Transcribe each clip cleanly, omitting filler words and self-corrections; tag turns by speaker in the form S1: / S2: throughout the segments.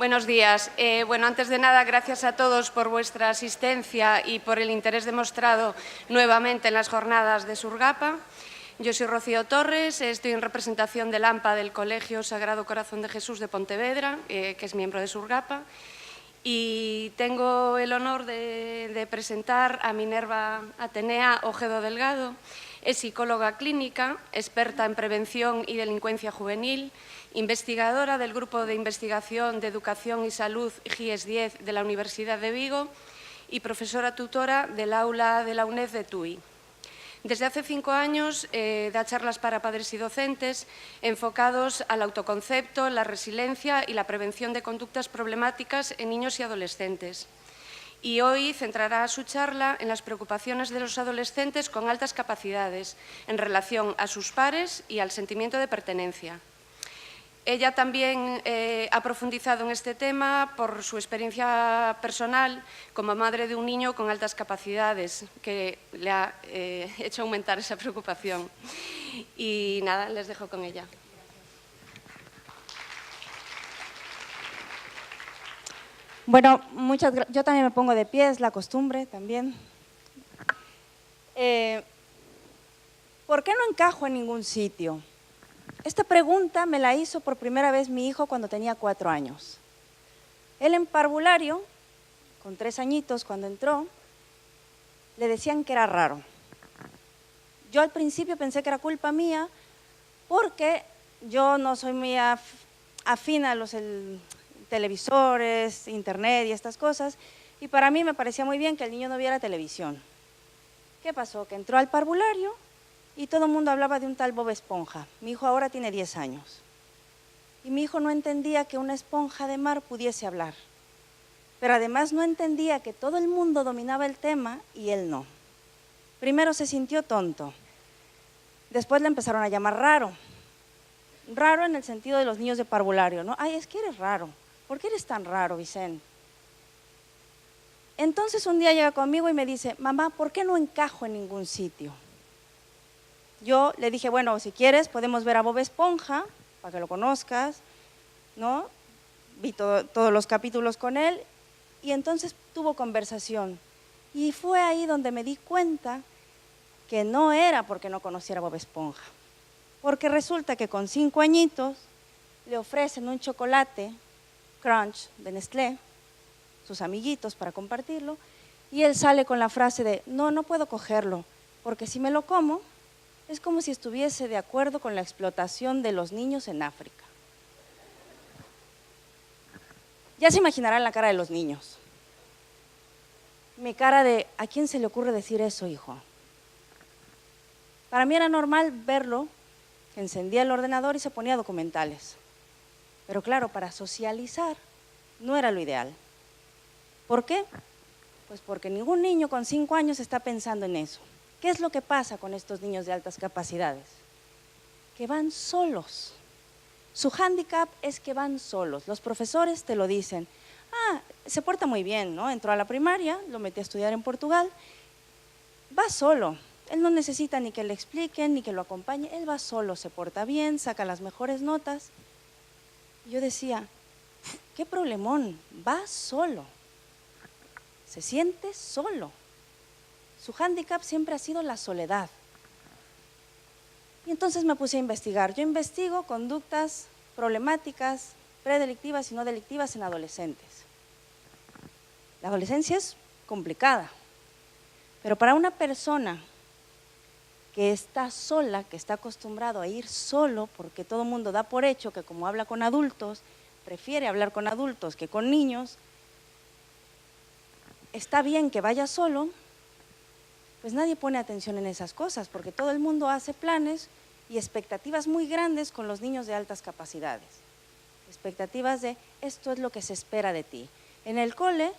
S1: Buenos días. Antes de nada, gracias a todos por vuestra asistencia y por el interés demostrado nuevamente en las jornadas de Surgapa. Yo soy Rocío Torres, estoy en representación del AMPA del Colegio Sagrado Corazón de Jesús de Pontevedra, que es miembro de Surgapa, y tengo el honor de presentar a Minerva Atenea Ojedo Delgado. Es psicóloga clínica, experta en prevención y delincuencia juvenil, investigadora del Grupo de Investigación de Educación y Salud GIES 10 de la Universidad de Vigo y profesora tutora del aula de la UNED de Tui. Desde hace 5 años da charlas para padres y docentes enfocados al autoconcepto, la resiliencia y la prevención de conductas problemáticas en niños y adolescentes. Y hoy centrará su charla en las preocupaciones de los adolescentes con altas capacidades en relación a sus pares y al sentimiento de pertenencia. Ella también ha profundizado en este tema por su experiencia personal como madre de un niño con altas capacidades, que le ha hecho aumentar esa preocupación. Y nada, les dejo con ella.
S2: Bueno, yo también me pongo de pie, es la costumbre también. ¿Por qué no encajo en ningún sitio? Esta pregunta me la hizo por primera vez mi hijo cuando tenía 4 años. Él en parvulario, con 3 añitos cuando entró, le decían que era raro. Yo al principio pensé que era culpa mía porque yo no soy muy afín a los televisores, internet y estas cosas, y para mí me parecía muy bien que el niño no viera televisión. ¿Qué pasó? Que entró al parvulario y todo el mundo hablaba de un tal Bob Esponja. Mi hijo ahora tiene 10 años. Y mi hijo no entendía que una esponja de mar pudiese hablar. Pero además no entendía que todo el mundo dominaba el tema y él no. Primero se sintió tonto. Después le empezaron a llamar raro. Raro en el sentido de los niños de parvulario, ¿no? Ay, es que eres raro. ¿Por qué eres tan raro, Vicente? Entonces un día llega conmigo y me dice, mamá, ¿por qué no encajo en ningún sitio? Yo le dije, bueno, si quieres podemos ver a Bob Esponja, para que lo conozcas, ¿no? Vi todos los capítulos con él y entonces tuvo conversación. Y fue ahí donde me di cuenta que no era porque no conociera a Bob Esponja. Porque resulta que con 5 añitos le ofrecen un chocolate Crunch de Nestlé, sus amiguitos para compartirlo, y él sale con la frase de, no puedo cogerlo, porque si me lo como, es como si estuviese de acuerdo con la explotación de los niños en África. Ya se imaginarán la cara de los niños. Mi cara de, ¿a quién se le ocurre decir eso, hijo? Para mí era normal verlo, que encendía el ordenador y se ponía documentales. Pero claro, para socializar no era lo ideal. ¿Por qué? Pues porque ningún niño con 5 años está pensando en eso. ¿Qué es lo que pasa con estos niños de altas capacidades? Que van solos. Su hándicap es que van solos. Los profesores te lo dicen. Se porta muy bien, ¿no? Entró a la primaria, lo metí a estudiar en Portugal. Va solo. Él no necesita ni que le expliquen, ni que lo acompañe. Él va solo, se porta bien, saca las mejores notas. Yo decía, qué problemón, va solo, se siente solo. Su hándicap siempre ha sido la soledad. Y entonces me puse a investigar. Yo investigo conductas problemáticas, predelictivas y no delictivas en adolescentes. La adolescencia es complicada, pero para una persona que está sola, que está acostumbrado a ir solo, porque todo el mundo da por hecho que como habla con adultos, prefiere hablar con adultos que con niños, está bien que vaya solo, pues nadie pone atención en esas cosas, porque todo el mundo hace planes y expectativas muy grandes con los niños de altas capacidades. Expectativas de, esto es lo que se espera de ti. En el cole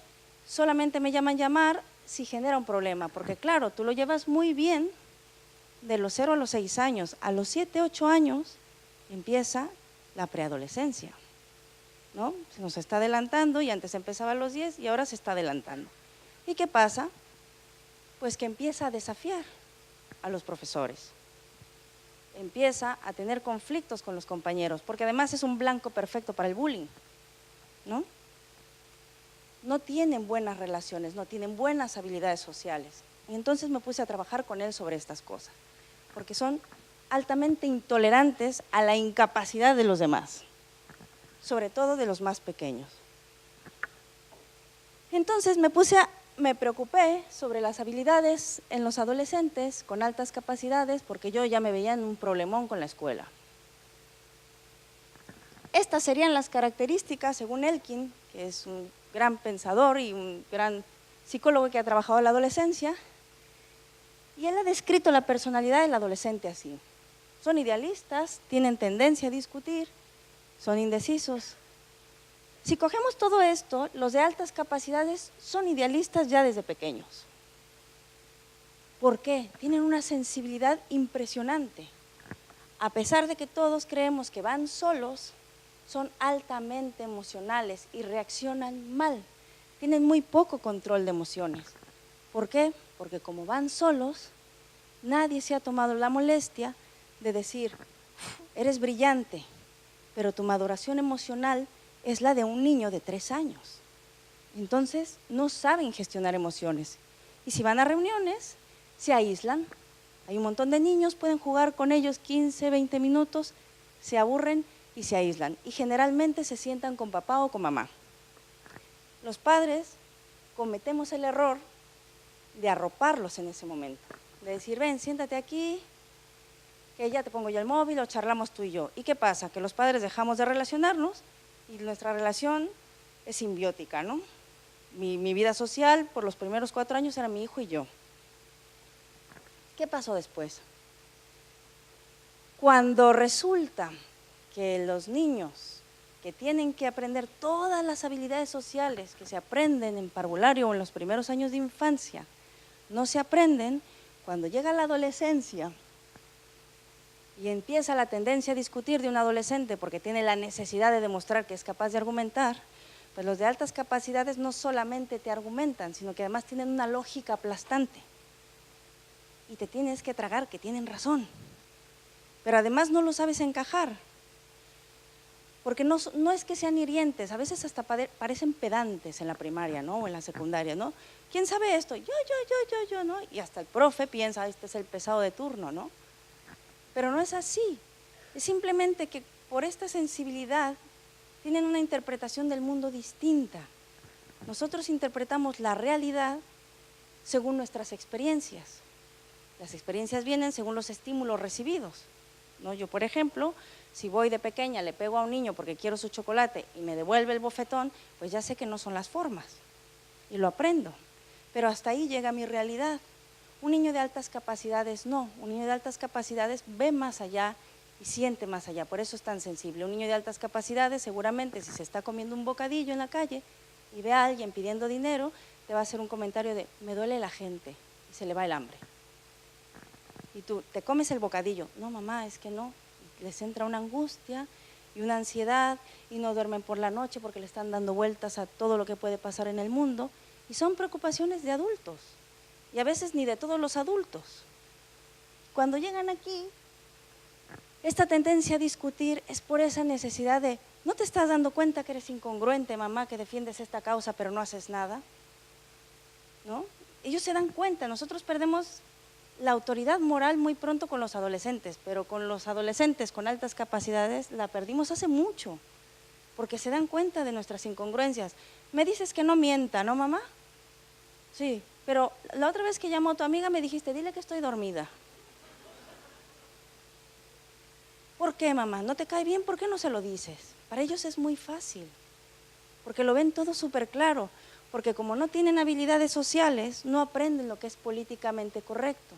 S2: solamente me llaman llamar si genera un problema, porque claro, tú lo llevas muy bien de los 0 a los 6 años. A los 7, 8 años empieza la preadolescencia, ¿no? Se nos está adelantando y antes empezaba a los 10 y ahora se está adelantando. ¿Y qué pasa? Pues que empieza a desafiar a los profesores. Empieza a tener conflictos con los compañeros, porque además es un blanco perfecto para el bullying. ¿no? No tienen buenas relaciones, no tienen buenas habilidades sociales. Y entonces me puse a trabajar con él sobre estas cosas, porque son altamente intolerantes a la incapacidad de los demás, sobre todo de los más pequeños. Entonces me preocupé sobre las habilidades en los adolescentes con altas capacidades, porque yo ya me veía en un problemón con la escuela. Estas serían las características, según Elkin, que es un gran pensador y un gran psicólogo que ha trabajado en la adolescencia, y él ha descrito la personalidad del adolescente así. Son idealistas, tienen tendencia a discutir, son indecisos. Si cogemos todo esto, los de altas capacidades son idealistas ya desde pequeños. ¿Por qué? Tienen una sensibilidad impresionante. A pesar de que todos creemos que van solos, son altamente emocionales y reaccionan mal. Tienen muy poco control de emociones. ¿Por qué? Porque como van solos, nadie se ha tomado la molestia de decir, eres brillante, pero tu maduración emocional es la de un niño de 3 años. Entonces, no saben gestionar emociones. Y si van a reuniones, se aíslan. Hay un montón de niños, pueden jugar con ellos 15, 20 minutos, se aburren y se aíslan. Y generalmente se sientan con papá o con mamá. Los padres cometemos el error de arroparlos en ese momento. De decir, ven, siéntate aquí, que ya te pongo yo el móvil o charlamos tú y yo. ¿Y qué pasa? Que los padres dejamos de relacionarnos y nuestra relación es simbiótica, ¿no? Mi vida social por los primeros 4 años era mi hijo y yo. ¿Qué pasó después? Cuando resulta que los niños que tienen que aprender todas las habilidades sociales que se aprenden en parvulario o en los primeros años de infancia, no se aprenden, cuando llega la adolescencia y empieza la tendencia a discutir de un adolescente porque tiene la necesidad de demostrar que es capaz de argumentar, pues los de altas capacidades no solamente te argumentan, sino que además tienen una lógica aplastante y te tienes que tragar que tienen razón, pero además no lo sabes encajar, porque no es que sean hirientes, a veces hasta parecen pedantes en la primaria, ¿no? O en la secundaria, ¿no? ¿Quién sabe esto? Yo, ¿no? Y hasta el profe piensa, este es el pesado de turno, ¿no? Pero no es así, es simplemente que por esta sensibilidad tienen una interpretación del mundo distinta. Nosotros interpretamos la realidad según nuestras experiencias. Las experiencias vienen según los estímulos recibidos, ¿no? Yo, por ejemplo, si voy de pequeña, le pego a un niño porque quiero su chocolate y me devuelve el bofetón, pues ya sé que no son las formas y lo aprendo, pero hasta ahí llega mi realidad. Un niño de altas capacidades no, un niño de altas capacidades ve más allá y siente más allá, por eso es tan sensible. Un niño de altas capacidades seguramente si se está comiendo un bocadillo en la calle y ve a alguien pidiendo dinero, te va a hacer un comentario de me duele la gente y se le va el hambre. Y tú, ¿te comes el bocadillo? No, mamá, es que no. Les entra una angustia y una ansiedad y no duermen por la noche porque le están dando vueltas a todo lo que puede pasar en el mundo y son preocupaciones de adultos y a veces ni de todos los adultos. Cuando llegan aquí, esta tendencia a discutir es por esa necesidad de, ¿no te estás dando cuenta que eres incongruente, mamá, que defiendes esta causa pero no haces nada? ¿No? Ellos se dan cuenta, nosotros perdemos la autoridad moral muy pronto con los adolescentes, pero con los adolescentes con altas capacidades la perdimos hace mucho, porque se dan cuenta de nuestras incongruencias. Me dices que no mienta, ¿no, mamá? Sí, pero la otra vez que llamó a tu amiga me dijiste, dile que estoy dormida. ¿Por qué, mamá? ¿No te cae bien? ¿Por qué no se lo dices? Para ellos es muy fácil, porque lo ven todo súper claro, porque como no tienen habilidades sociales, no aprenden lo que es políticamente correcto.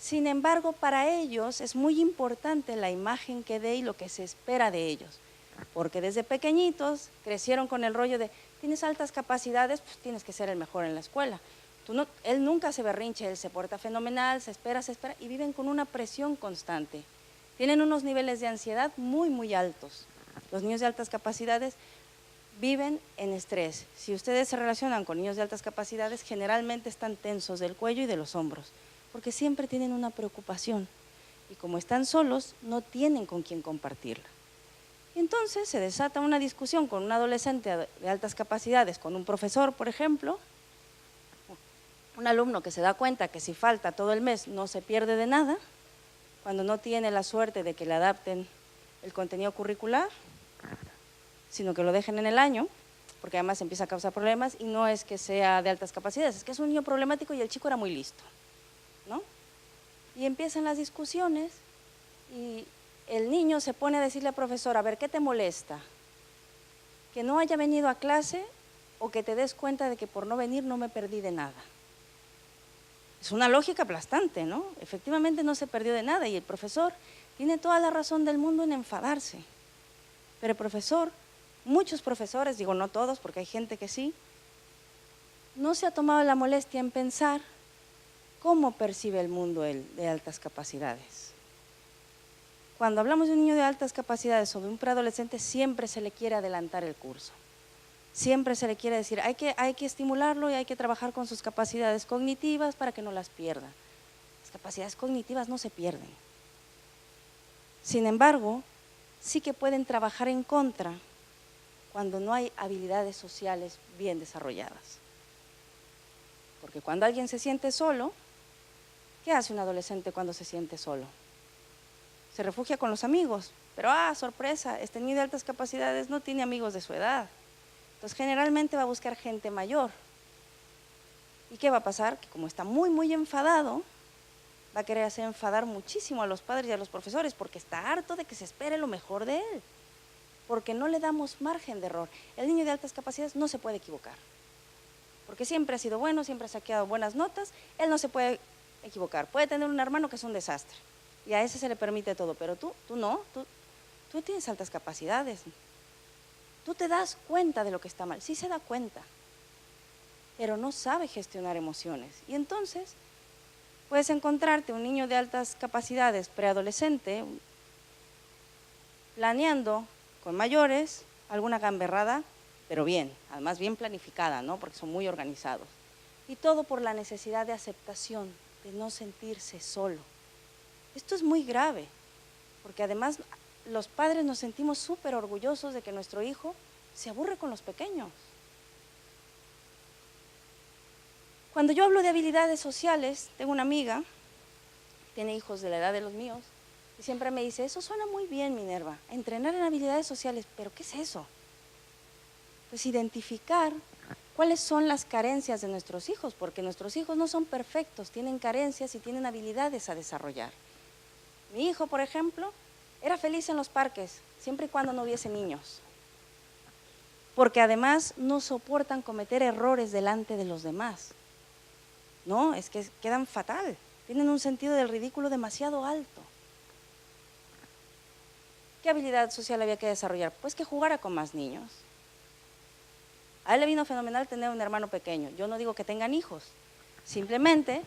S2: Sin embargo, para ellos es muy importante la imagen que dé y lo que se espera de ellos, porque desde pequeñitos crecieron con el rollo de, tienes altas capacidades, pues tienes que ser el mejor en la escuela. Él nunca se berrinche, él se porta fenomenal, se espera, y viven con una presión constante. Tienen unos niveles de ansiedad muy, muy altos. Los niños de altas capacidades viven en estrés. Si ustedes se relacionan con niños de altas capacidades, generalmente están tensos del cuello y de los hombros, porque siempre tienen una preocupación y como están solos, no tienen con quién compartirla. Y entonces se desata una discusión con un adolescente de altas capacidades, con un profesor, por ejemplo, un alumno que se da cuenta que si falta todo el mes no se pierde de nada, cuando no tiene la suerte de que le adapten el contenido curricular, sino que lo dejen en el año, porque además empieza a causar problemas y no es que sea de altas capacidades, es que es un niño problemático y el chico era muy listo, ¿no? Y empiezan las discusiones y el niño se pone a decirle al profesor, a ver, ¿qué te molesta? ¿Que no haya venido a clase o que te des cuenta de que por no venir no me perdí de nada? Es una lógica aplastante, ¿no? Efectivamente no se perdió de nada y el profesor tiene toda la razón del mundo en enfadarse. Pero el profesor, muchos profesores, digo no todos porque hay gente que sí, no se ha tomado la molestia en pensar cómo percibe el mundo él de altas capacidades. Cuando hablamos de un niño de altas capacidades o de un preadolescente, siempre se le quiere adelantar el curso. Siempre se le quiere decir, hay que estimularlo y hay que trabajar con sus capacidades cognitivas para que no las pierda. Las capacidades cognitivas no se pierden. Sin embargo, sí que pueden trabajar en contra cuando no hay habilidades sociales bien desarrolladas. Porque cuando alguien se siente solo, ¿qué hace un adolescente cuando se siente solo? Se refugia con los amigos, pero sorpresa, este niño de altas capacidades no tiene amigos de su edad. Entonces generalmente va a buscar gente mayor. ¿Y qué va a pasar? Que como está muy, muy enfadado, va a querer hacer enfadar muchísimo a los padres y a los profesores porque está harto de que se espere lo mejor de él, porque no le damos margen de error. El niño de altas capacidades no se puede equivocar, porque siempre ha sido bueno, siempre ha sacado buenas notas, él no se puede equivocar. Puede tener un hermano que es un desastre y a ese se le permite todo, pero tú no, tú tienes altas capacidades. Tú te das cuenta de lo que está mal, sí se da cuenta, pero no sabe gestionar emociones. Y entonces puedes encontrarte un niño de altas capacidades, preadolescente, planeando con mayores alguna gamberrada, pero bien, además bien planificada, ¿no? Porque son muy organizados. Y todo por la necesidad de aceptación, de no sentirse solo. Esto es muy grave, porque además los padres nos sentimos súper orgullosos de que nuestro hijo se aburre con los pequeños. Cuando yo hablo de habilidades sociales, tengo una amiga, tiene hijos de la edad de los míos, y siempre me dice, eso suena muy bien, Minerva, entrenar en habilidades sociales, pero ¿qué es eso? Pues identificar cuáles son las carencias de nuestros hijos, porque nuestros hijos no son perfectos, tienen carencias y tienen habilidades a desarrollar. Mi hijo, por ejemplo, era feliz en los parques, siempre y cuando no hubiese niños, porque además no soportan cometer errores delante de los demás. No, es que quedan fatal, tienen un sentido del ridículo demasiado alto. ¿Qué habilidad social había que desarrollar? Pues que jugara con más niños. A él le vino fenomenal tener un hermano pequeño. Yo no digo que tengan hijos, simplemente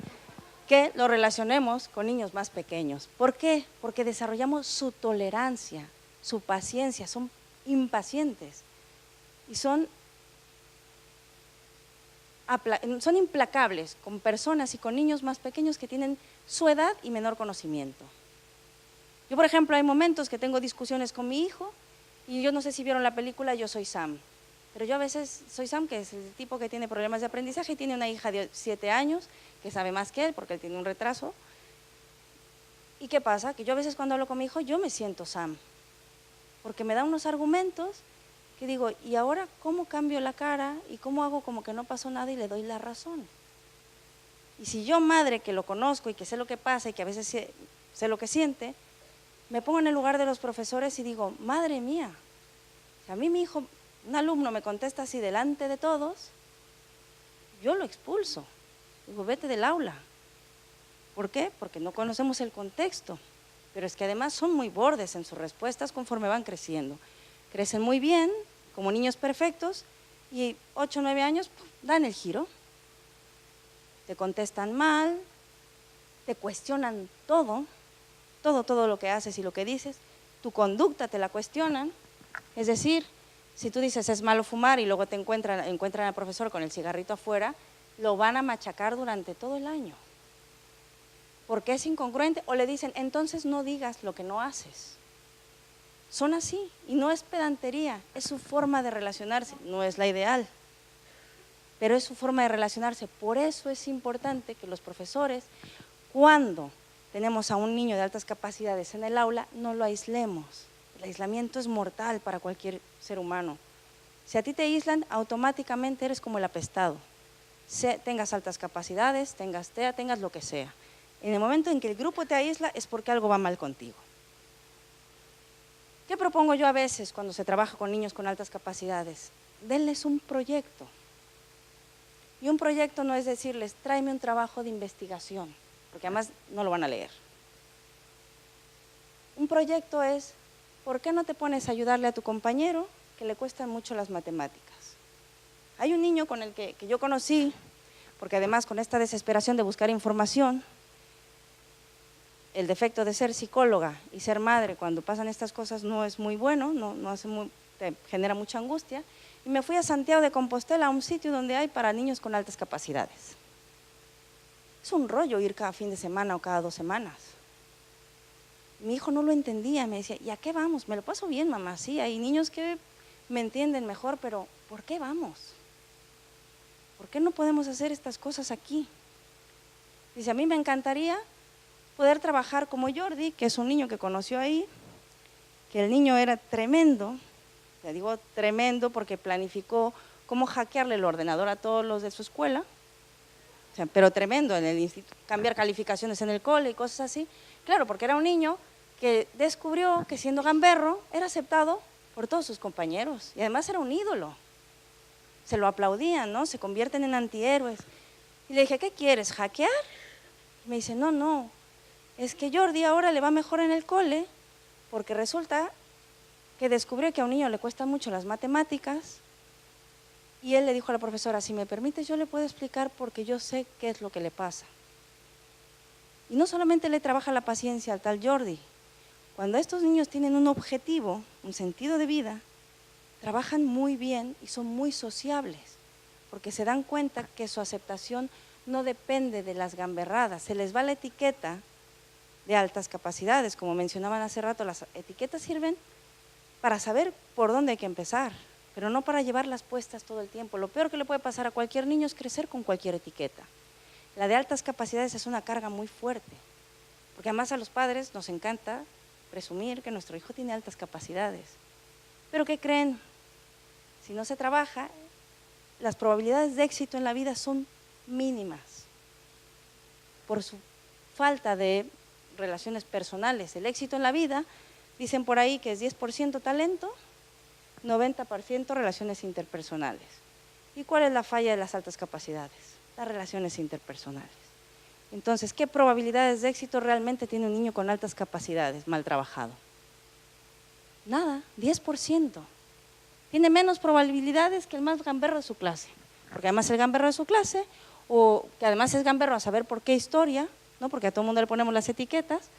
S2: que lo relacionemos con niños más pequeños. ¿Por qué? Porque desarrollamos su tolerancia, su paciencia, son impacientes y son implacables con personas y con niños más pequeños que tienen su edad y menor conocimiento. Yo, por ejemplo, hay momentos que tengo discusiones con mi hijo y yo no sé si vieron la película Yo soy Sam, pero yo a veces soy Sam, que es el tipo que tiene problemas de aprendizaje y tiene una hija de 7 años que sabe más que él porque él tiene un retraso. ¿Y qué pasa? Que yo a veces cuando hablo con mi hijo yo me siento Sam, porque me da unos argumentos que digo, ¿y ahora cómo cambio la cara y cómo hago como que no pasó nada y le doy la razón? Y si yo, madre, que lo conozco y que sé lo que pasa y que a veces sé lo que siente, me pongo en el lugar de los profesores y digo, madre mía, si a mí mi hijo, un alumno me contesta así delante de todos, yo lo expulso, digo, vete del aula. ¿Por qué? Porque no conocemos el contexto, pero es que además son muy bordes en sus respuestas conforme van creciendo. Crecen muy bien, como niños perfectos, y 8 o 9 años dan el giro. Te contestan mal, te cuestionan todo lo que haces y lo que dices, tu conducta te la cuestionan. Es decir, si tú dices es malo fumar y luego te encuentran al profesor con el cigarrito afuera, lo van a machacar durante todo el año, porque es incongruente, o le dicen, entonces no digas lo que no haces. son así y no es pedantería, es su forma de relacionarse, no es la ideal, pero es su forma de relacionarse. Por eso es importante que los profesores, cuando tenemos a un niño de altas capacidades en el aula, no lo aislemos. El aislamiento es mortal para cualquier ser humano. Si a ti te aíslan, automáticamente eres como el apestado. Tengas altas capacidades, tengas TEA, tengas lo que sea. En el momento en que el grupo te aísla es porque algo va mal contigo. ¿Qué propongo yo a veces cuando se trabaja con niños con altas capacidades? Denles un proyecto. Y un proyecto no es decirles, tráeme un trabajo de investigación, porque además no lo van a leer. Un proyecto es, ¿por qué no te pones a ayudarle a tu compañero que le cuestan mucho las matemáticas? Hay un niño con el que yo conocí, porque además con esta desesperación de buscar información, el defecto de ser psicóloga y ser madre cuando pasan estas cosas no es muy bueno, te genera mucha angustia, y me fui a Santiago de Compostela, a un sitio donde hay para niños con altas capacidades. Es un rollo ir cada fin de semana o cada 2 semanas. Mi hijo no lo entendía, me decía, ¿y a qué vamos? Me lo paso bien, mamá, sí, hay niños que me entienden mejor, pero ¿por qué vamos? ¿Por qué no podemos hacer estas cosas aquí? Dice, a mí me encantaría poder trabajar como Jordi, que es un niño que conoció ahí, que el niño era tremendo, le digo tremendo porque planificó cómo hackearle el ordenador a todos los de su escuela, o sea, pero tremendo, en el instituto, cambiar calificaciones en el cole y cosas así. Claro, porque era un niño que descubrió que siendo gamberro era aceptado por todos sus compañeros y además era un ídolo. Se lo aplaudían, ¿no? Se convierten en antihéroes. Y le dije, ¿qué quieres, hackear? Y me dice, no, es que Jordi ahora le va mejor en el cole porque resulta que descubrió que a un niño le cuestan mucho las matemáticas y él le dijo a la profesora, si me permite yo le puedo explicar porque yo sé qué es lo que le pasa. Y no solamente le trabaja la paciencia al tal Jordi, cuando estos niños tienen un objetivo, un sentido de vida, trabajan muy bien y son muy sociables, porque se dan cuenta que su aceptación no depende de las gamberradas, se les va la etiqueta de altas capacidades, como mencionaban hace rato, las etiquetas sirven para saber por dónde hay que empezar, pero no para llevarlas puestas todo el tiempo. Lo peor que le puede pasar a cualquier niño es crecer con cualquier etiqueta. La de altas capacidades es una carga muy fuerte, porque además a los padres nos encanta presumir que nuestro hijo tiene altas capacidades. Pero ¿qué creen? Si no se trabaja, las probabilidades de éxito en la vida son mínimas, por su falta de relaciones personales. El éxito en la vida, dicen por ahí que es 10% talento, 90% relaciones interpersonales. ¿Y cuál es la falla de las altas capacidades? Las relaciones interpersonales. Entonces, ¿qué probabilidades de éxito realmente tiene un niño con altas capacidades mal trabajado? Nada, 10%. Tiene menos probabilidades que el más gamberro de su clase, porque además el gamberro de su clase, o que además es gamberro a saber por qué historia, ¿no? Porque a todo el mundo le ponemos las etiquetas,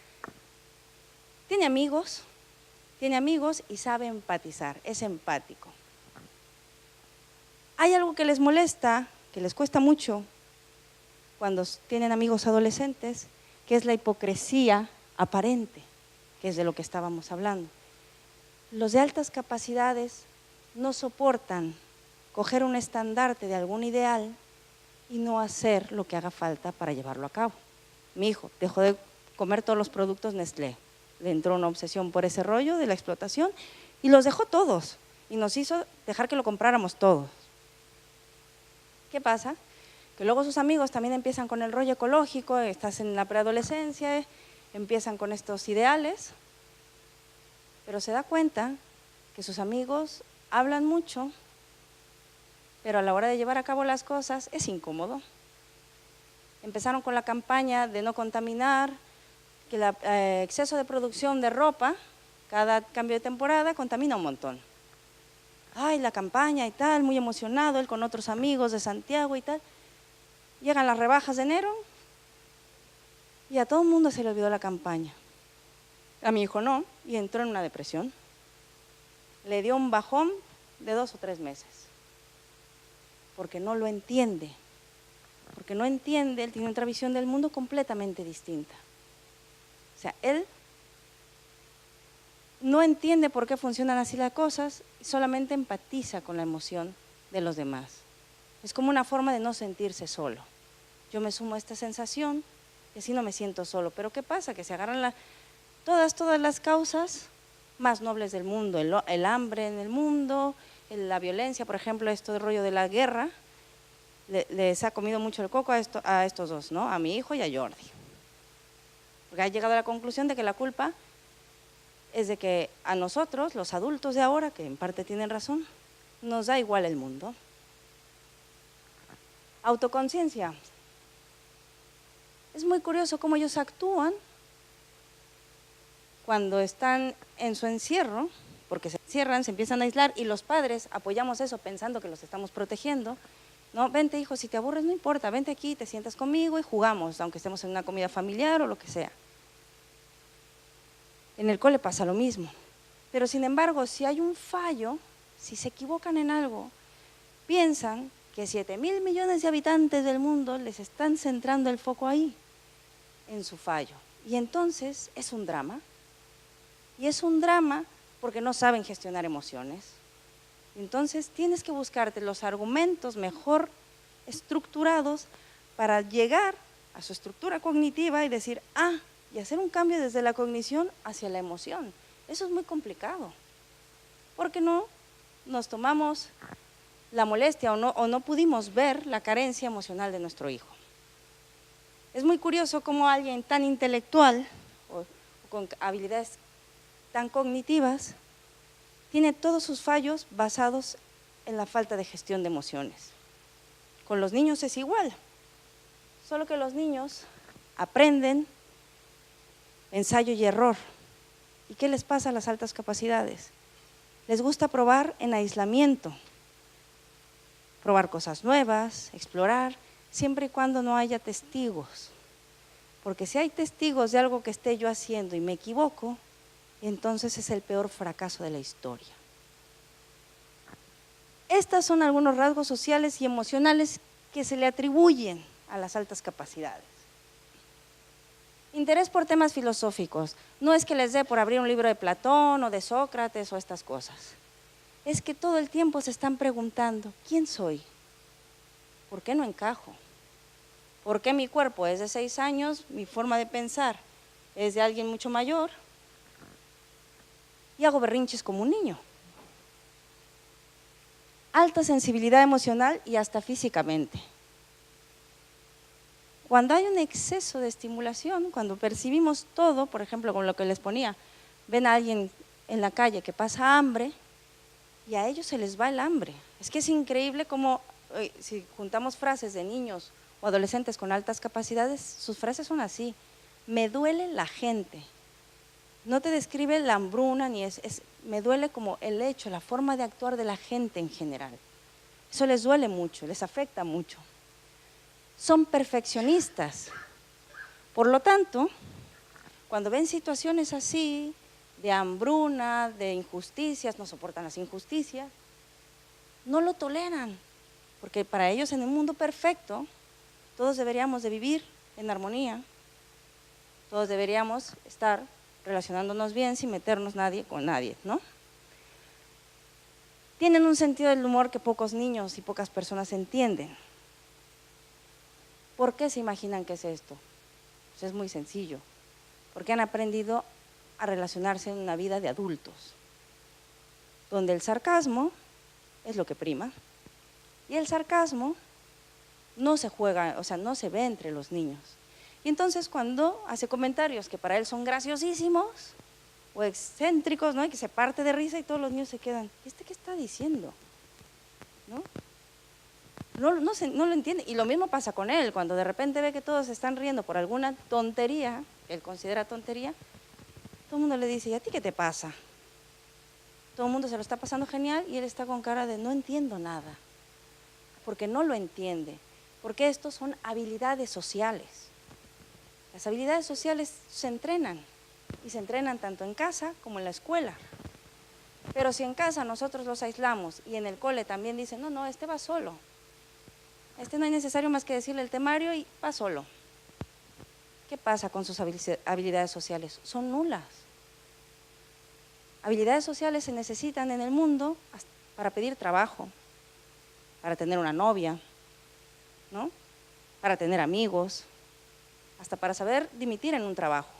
S2: tiene amigos y sabe empatizar, es empático. Hay algo que les molesta, que les cuesta mucho cuando tienen amigos adolescentes, que es la hipocresía aparente, que es de lo que estábamos hablando. Los de altas capacidades no soportan coger un estandarte de algún ideal y no hacer lo que haga falta para llevarlo a cabo. Mi hijo dejó de comer todos los productos Nestlé, le entró una obsesión por ese rollo de la explotación y los dejó todos y nos hizo dejar que lo compráramos todos. ¿Qué pasa? Que luego sus amigos también empiezan con el rollo ecológico, estás en la preadolescencia, empiezan con estos ideales, pero se da cuenta que sus amigos hablan mucho, pero a la hora de llevar a cabo las cosas es incómodo. Empezaron con la campaña de no contaminar, que el exceso de producción de ropa, cada cambio de temporada contamina un montón. Ay, la campaña y tal, muy emocionado, él con otros amigos de Santiago y tal. Llegan las rebajas de enero y a todo el mundo se le olvidó la campaña. A mi hijo no, y entró en una depresión. Le dio un bajón de 2 o 3 meses, porque no lo entiende, porque no entiende, él tiene otra visión del mundo completamente distinta. O sea, él no entiende por qué funcionan así las cosas, solamente empatiza con la emoción de los demás. Es como una forma de no sentirse solo. Yo me sumo a esta sensación y así no me siento solo. Pero ¿qué pasa? Que se agarran todas las causas más nobles del mundo, el hambre en el mundo, la violencia, por ejemplo, esto del rollo de la guerra, les ha comido mucho el coco a estos dos, ¿no? A mi hijo y a Jordi. Porque ha llegado a la conclusión de que la culpa es de que a nosotros, los adultos de ahora, que en parte tienen razón, nos da igual el mundo. Autoconciencia. Es muy curioso cómo ellos actúan cuando están en su encierro, porque se encierran, se empiezan a aislar y los padres apoyamos eso pensando que los estamos protegiendo. No, vente hijo, si te aburres no importa, vente aquí, te sientas conmigo y jugamos, aunque estemos en una comida familiar o lo que sea. En el cole pasa lo mismo, pero sin embargo, si hay un fallo, si se equivocan en algo, piensan que 7.000 millones de habitantes del mundo les están centrando el foco ahí, en su fallo. Y entonces es un drama, y es un drama porque no saben gestionar emociones. Entonces tienes que buscarte los argumentos mejor estructurados para llegar a su estructura cognitiva y decir, y hacer un cambio desde la cognición hacia la emoción. Eso es muy complicado, porque no nos tomamos la molestia o no pudimos ver la carencia emocional de nuestro hijo. Es muy curioso cómo alguien tan intelectual o con habilidades tan cognitivas tiene todos sus fallos basados en la falta de gestión de emociones. Con los niños es igual, solo que los niños aprenden ensayo y error. ¿Y qué les pasa a las altas capacidades? Les gusta probar en aislamiento, probar cosas nuevas, explorar, siempre y cuando no haya testigos. Porque si hay testigos de algo que esté yo haciendo y me equivoco, entonces es el peor fracaso de la historia. Estos son algunos rasgos sociales y emocionales que se le atribuyen a las altas capacidades. Interés por temas filosóficos. No es que les dé por abrir un libro de Platón o de Sócrates o estas cosas. Es que todo el tiempo se están preguntando, ¿quién soy? ¿Por qué no encajo? ¿Por qué mi cuerpo es de 6 años, mi forma de pensar es de alguien mucho mayor? Y hago berrinches como un niño. Alta sensibilidad emocional y hasta físicamente. Cuando hay un exceso de estimulación, cuando percibimos todo, por ejemplo, con lo que les ponía, ven a alguien en la calle que pasa hambre y a ellos se les va el hambre. Es que es increíble cómo, si juntamos frases de niños o adolescentes con altas capacidades, sus frases son así: me duele la gente. No te describe la hambruna, ni me duele como el hecho, la forma de actuar de la gente en general. Eso les duele mucho, les afecta mucho. Son perfeccionistas. Por lo tanto, cuando ven situaciones así, de hambruna, de injusticias, no soportan las injusticias, no lo toleran, porque para ellos en un mundo perfecto, todos deberíamos de vivir en armonía, todos deberíamos estar relacionándonos bien sin meternos nadie con nadie, ¿no? Tienen un sentido del humor que pocos niños y pocas personas entienden. ¿Por qué se imaginan que es esto? Pues es muy sencillo, porque han aprendido a relacionarse en una vida de adultos, donde el sarcasmo es lo que prima, y el sarcasmo no se juega, o sea, no se ve entre los niños. Y entonces cuando hace comentarios que para él son graciosísimos o excéntricos, ¿no? Y que se parte de risa y todos los niños se quedan, ¿este qué está diciendo? ¿No? No lo entiende. Y lo mismo pasa con él, cuando de repente ve que todos se están riendo por alguna tontería, que él considera tontería, todo el mundo le dice, ¿y a ti qué te pasa? Todo el mundo se lo está pasando genial y él está con cara de no entiendo nada, porque no lo entiende, porque estos son habilidades sociales. Las habilidades sociales se entrenan, y se entrenan tanto en casa como en la escuela. Pero si en casa nosotros los aislamos y en el cole también dicen, no, este va solo, este no es necesario más que decirle el temario y va solo. ¿Qué pasa con sus habilidades sociales? Son nulas. Habilidades sociales se necesitan en el mundo para pedir trabajo, para tener una novia, ¿no? Para tener amigos, hasta para saber dimitir en un trabajo.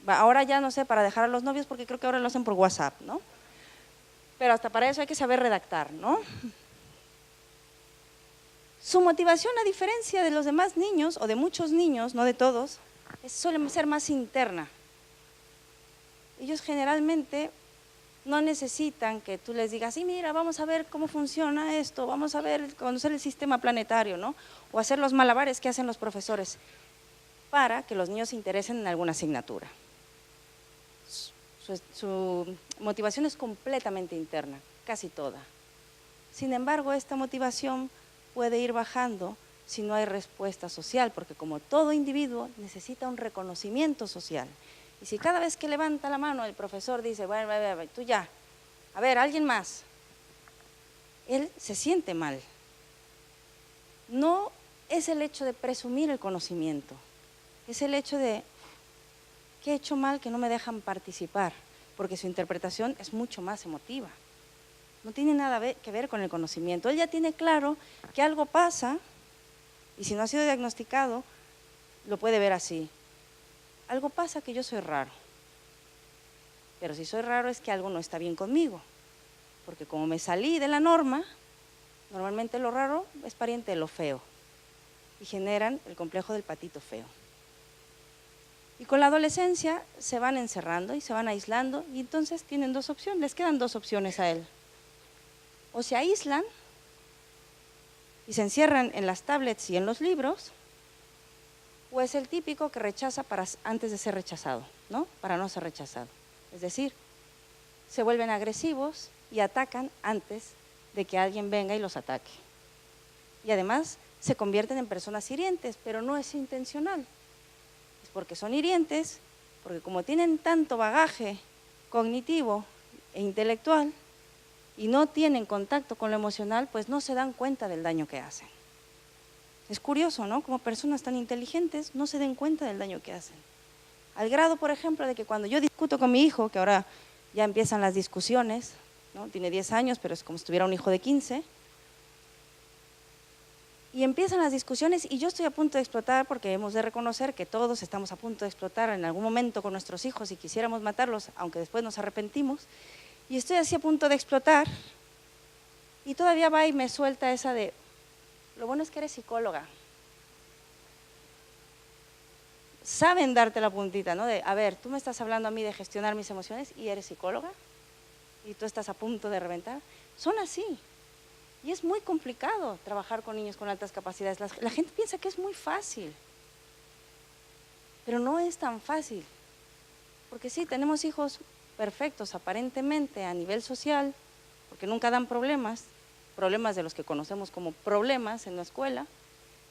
S2: Ahora ya no sé, para dejar a los novios, porque creo que ahora lo hacen por WhatsApp, ¿no? Pero hasta para eso hay que saber redactar, ¿no? Su motivación, a diferencia de los demás niños, o de muchos niños, no de todos, suele ser más interna. Ellos generalmente no necesitan que tú les digas, sí, mira, vamos a ver cómo funciona esto, vamos a ver, conocer el sistema planetario, ¿no? O hacer los malabares que hacen los profesores, para que los niños se interesen en alguna asignatura. Su motivación es completamente interna, casi toda. Sin embargo, esta motivación puede ir bajando si no hay respuesta social, porque como todo individuo necesita un reconocimiento social. Y si cada vez que levanta la mano el profesor dice, bueno, tú ya, a ver, alguien más, él se siente mal. No es el hecho de presumir el conocimiento, es el hecho de que he hecho mal que no me dejan participar, porque su interpretación es mucho más emotiva. No tiene nada que ver con el conocimiento. Él ya tiene claro que algo pasa y si no ha sido diagnosticado, lo puede ver así. Algo pasa que yo soy raro, pero si soy raro es que algo no está bien conmigo, porque como me salí de la norma, normalmente lo raro es pariente de lo feo y generan el complejo del patito feo. Y con la adolescencia se van encerrando y se van aislando y entonces tienen dos opciones, les quedan dos opciones a él. O se aíslan y se encierran en las tablets y en los libros, o es el típico que rechaza antes de ser rechazado, ¿no? Para no ser rechazado. Es decir, se vuelven agresivos y atacan antes de que alguien venga y los ataque. Y además se convierten en personas hirientes, pero no es intencional. Es porque son hirientes, porque como tienen tanto bagaje cognitivo e intelectual y no tienen contacto con lo emocional, pues no se dan cuenta del daño que hacen. Es curioso, ¿no? Como personas tan inteligentes no se den cuenta del daño que hacen. Al grado, por ejemplo, de que cuando yo discuto con mi hijo, que ahora ya empiezan las discusiones, ¿no? Tiene 10 años, pero es como si tuviera un hijo de 15, y empiezan las discusiones y yo estoy a punto de explotar, porque hemos de reconocer que todos estamos a punto de explotar en algún momento con nuestros hijos y quisiéramos matarlos, aunque después nos arrepentimos, y estoy así a punto de explotar, y todavía va y me suelta esa de, lo bueno es que eres psicóloga. Saben darte la puntita, ¿no? De, a ver, tú me estás hablando a mí de gestionar mis emociones y eres psicóloga y tú estás a punto de reventar. Son así. Y es muy complicado trabajar con niños con altas capacidades. La gente piensa que es muy fácil, pero no es tan fácil. Porque sí, tenemos hijos perfectos aparentemente a nivel social, porque nunca dan problemas de los que conocemos como problemas en la escuela,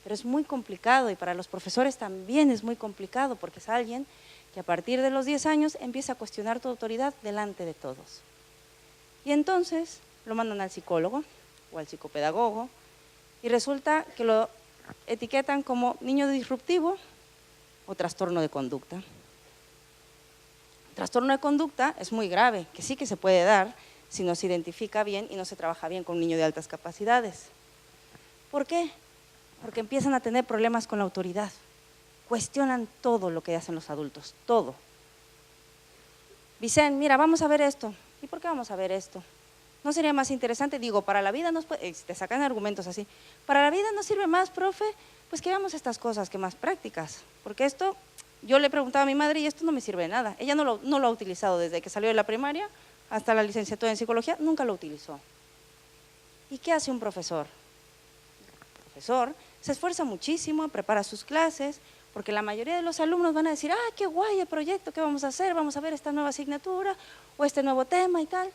S2: pero es muy complicado y para los profesores también es muy complicado porque es alguien que a partir de los 10 años empieza a cuestionar tu autoridad delante de todos. Y entonces lo mandan al psicólogo o al psicopedagogo y resulta que lo etiquetan como niño disruptivo o trastorno de conducta. Trastorno de conducta es muy grave, que sí que se puede dar si no se identifica bien y no se trabaja bien con un niño de altas capacidades. ¿Por qué? Porque empiezan a tener problemas con la autoridad. Cuestionan todo lo que hacen los adultos, todo. Vicente, mira, vamos a ver esto. ¿Y por qué vamos a ver esto? ¿No sería más interesante? Digo, para la vida te sacan argumentos así. Para la vida no sirve más, profe, pues que veamos estas cosas que más prácticas. Porque esto, yo le preguntaba a mi madre y esto no me sirve de nada. Ella no lo ha utilizado desde que salió de la primaria hasta la licenciatura en psicología, nunca lo utilizó. ¿Y qué hace un profesor? El profesor se esfuerza muchísimo, prepara sus clases, porque la mayoría de los alumnos van a decir, ah, qué guay el proyecto, ¿qué vamos a hacer? Vamos a ver esta nueva asignatura o este nuevo tema y tal.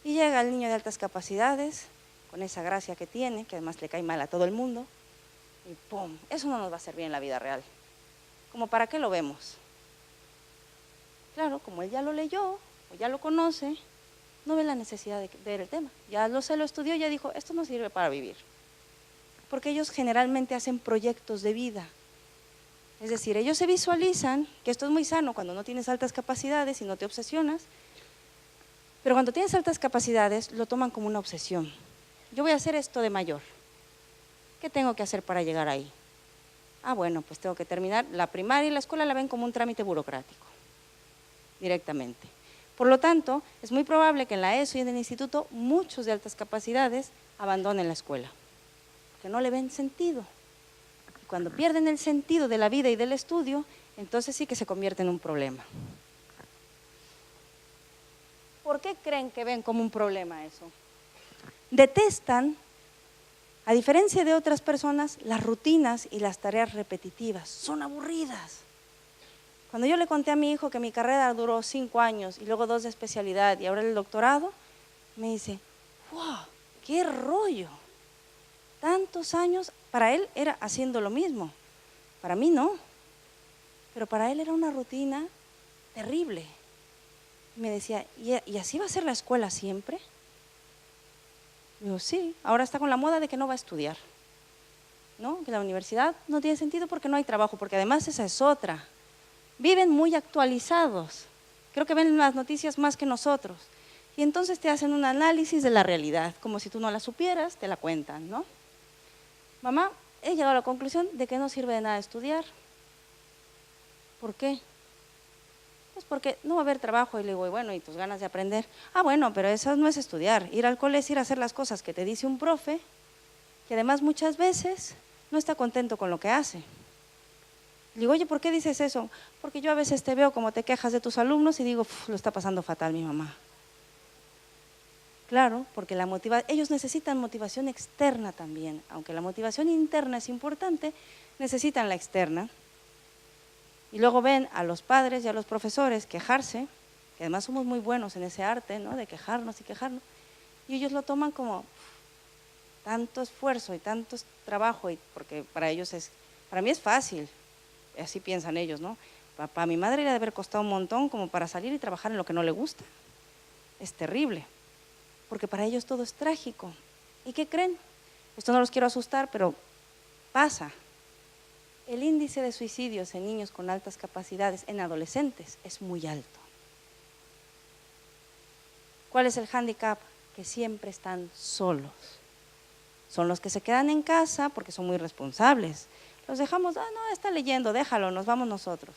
S2: Y llega el niño de altas capacidades, con esa gracia que tiene, que además le cae mal a todo el mundo, y ¡pum! Eso no nos va a servir en la vida real. ¿Cómo para qué lo vemos? Claro, como él ya lo leyó o ya lo conoce, no ve la necesidad de ver el tema. Se lo estudió y ya dijo, esto no sirve para vivir. Porque ellos generalmente hacen proyectos de vida. Es decir, ellos se visualizan, que esto es muy sano cuando no tienes altas capacidades y no te obsesionas, Pero cuando tienes altas capacidades, lo toman como una obsesión. Yo voy a hacer esto de mayor. ¿Qué tengo que hacer para llegar ahí? Ah, bueno, pues tengo que terminar la primaria y la escuela la ven como un trámite burocrático, directamente. Por lo tanto, es muy probable que en la ESO y en el instituto muchos de altas capacidades abandonen la escuela, porque no le ven sentido. Y cuando pierden el sentido de la vida y del estudio, entonces sí que se convierte en un problema. ¿Por qué creen que ven como un problema eso? Detestan, a diferencia de otras personas, las rutinas y las tareas repetitivas. Son aburridas. Cuando yo le conté a mi hijo que mi carrera duró 5 años y luego 2 de especialidad y ahora el doctorado, me dice, ¡wow! ¡Qué rollo! Tantos años, para él era haciendo lo mismo, para mí no, pero para él era una rutina terrible. Me decía, ¿y así va a ser la escuela siempre? Digo, sí, ahora está con la moda de que no va a estudiar, ¿no? Que la universidad no tiene sentido porque no hay trabajo, porque además esa es otra. Viven muy actualizados, creo que ven las noticias más que nosotros. Y entonces te hacen un análisis de la realidad, como si tú no la supieras, te la cuentan, ¿no? Mamá, he llegado a la conclusión de que no sirve de nada estudiar. ¿Por qué? Pues porque no va a haber trabajo. Y le digo, bueno, ¿y tus ganas de aprender? Ah, bueno, pero eso no es estudiar. Ir al cole es ir a hacer las cosas que te dice un profe, que además muchas veces no está contento con lo que hace. Le digo, oye, ¿por qué dices eso? Porque yo a veces te veo como te quejas de tus alumnos y digo, lo está pasando fatal mi mamá. Claro, porque ellos necesitan motivación externa también. Aunque la motivación interna es importante, necesitan la externa. Y luego ven a los padres y a los profesores quejarse, que además somos muy buenos en ese arte, ¿no? De quejarnos y quejarnos, y ellos lo toman como tanto esfuerzo y tanto trabajo, porque para mí es fácil, así piensan ellos, ¿no? Para mi madre le ha de haber costado un montón como para salir y trabajar en lo que no le gusta. Es terrible, porque para ellos todo es trágico. ¿Y qué creen? Esto no los quiero asustar, pero pasa. El índice de suicidios en niños con altas capacidades, en adolescentes, es muy alto. ¿Cuál es el hándicap? Que siempre están solos. Son los que se quedan en casa porque son muy responsables. Los dejamos, no, está leyendo, déjalo, nos vamos nosotros.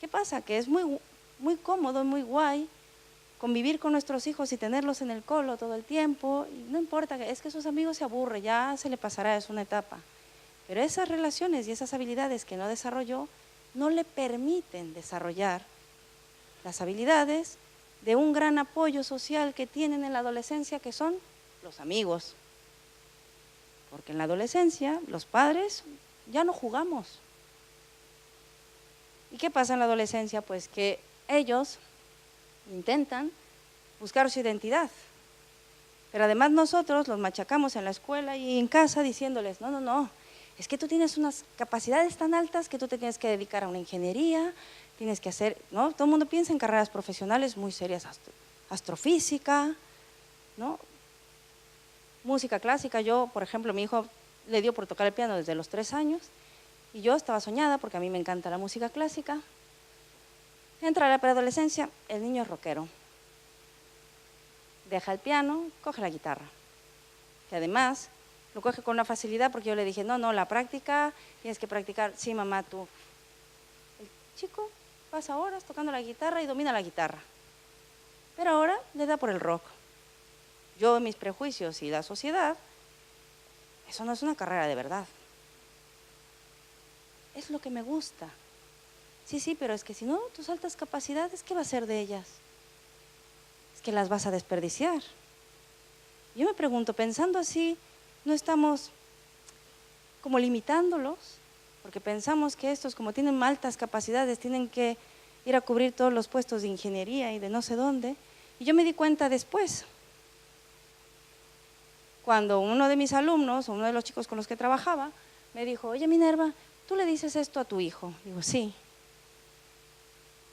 S2: ¿Qué pasa? Que es muy, muy cómodo, muy guay convivir con nuestros hijos y tenerlos en el colo todo el tiempo. Y no importa, es que sus amigos se aburren, ya se le pasará, es una etapa. Pero esas relaciones y esas habilidades que no desarrolló no le permiten desarrollar las habilidades de un gran apoyo social que tienen en la adolescencia, que son los amigos. Porque en la adolescencia los padres ya no jugamos. ¿Y qué pasa en la adolescencia? Pues que ellos intentan buscar su identidad. Pero además nosotros los machacamos en la escuela y en casa diciéndoles, no, es que tú tienes unas capacidades tan altas que tú te tienes que dedicar a una ingeniería, tienes que hacer, ¿no? Todo el mundo piensa en carreras profesionales muy serias, astrofísica, ¿no? Música clásica. Yo, por ejemplo, mi hijo le dio por tocar el piano desde los 3 años y yo estaba soñada porque a mí me encanta la música clásica. Entra a la preadolescencia, el niño es rockero. Deja el piano, coge la guitarra, que además lo coge con una facilidad porque yo le dije, no, la práctica, tienes que practicar, sí mamá, tú. El chico pasa horas tocando la guitarra y domina la guitarra, pero ahora le da por el rock. Yo, mis prejuicios y la sociedad, eso no es una carrera de verdad. Es lo que me gusta. Sí, pero es que si no, tus altas capacidades, ¿qué va a ser de ellas? Es que las vas a desperdiciar. Yo me pregunto, pensando así, ¿no estamos como limitándolos? Porque pensamos que estos, como tienen altas capacidades, tienen que ir a cubrir todos los puestos de ingeniería y de no sé dónde. Y yo me di cuenta después, cuando uno de mis alumnos, o uno de los chicos con los que trabajaba, me dijo, oye Minerva, ¿tú le dices esto a tu hijo? Digo, sí.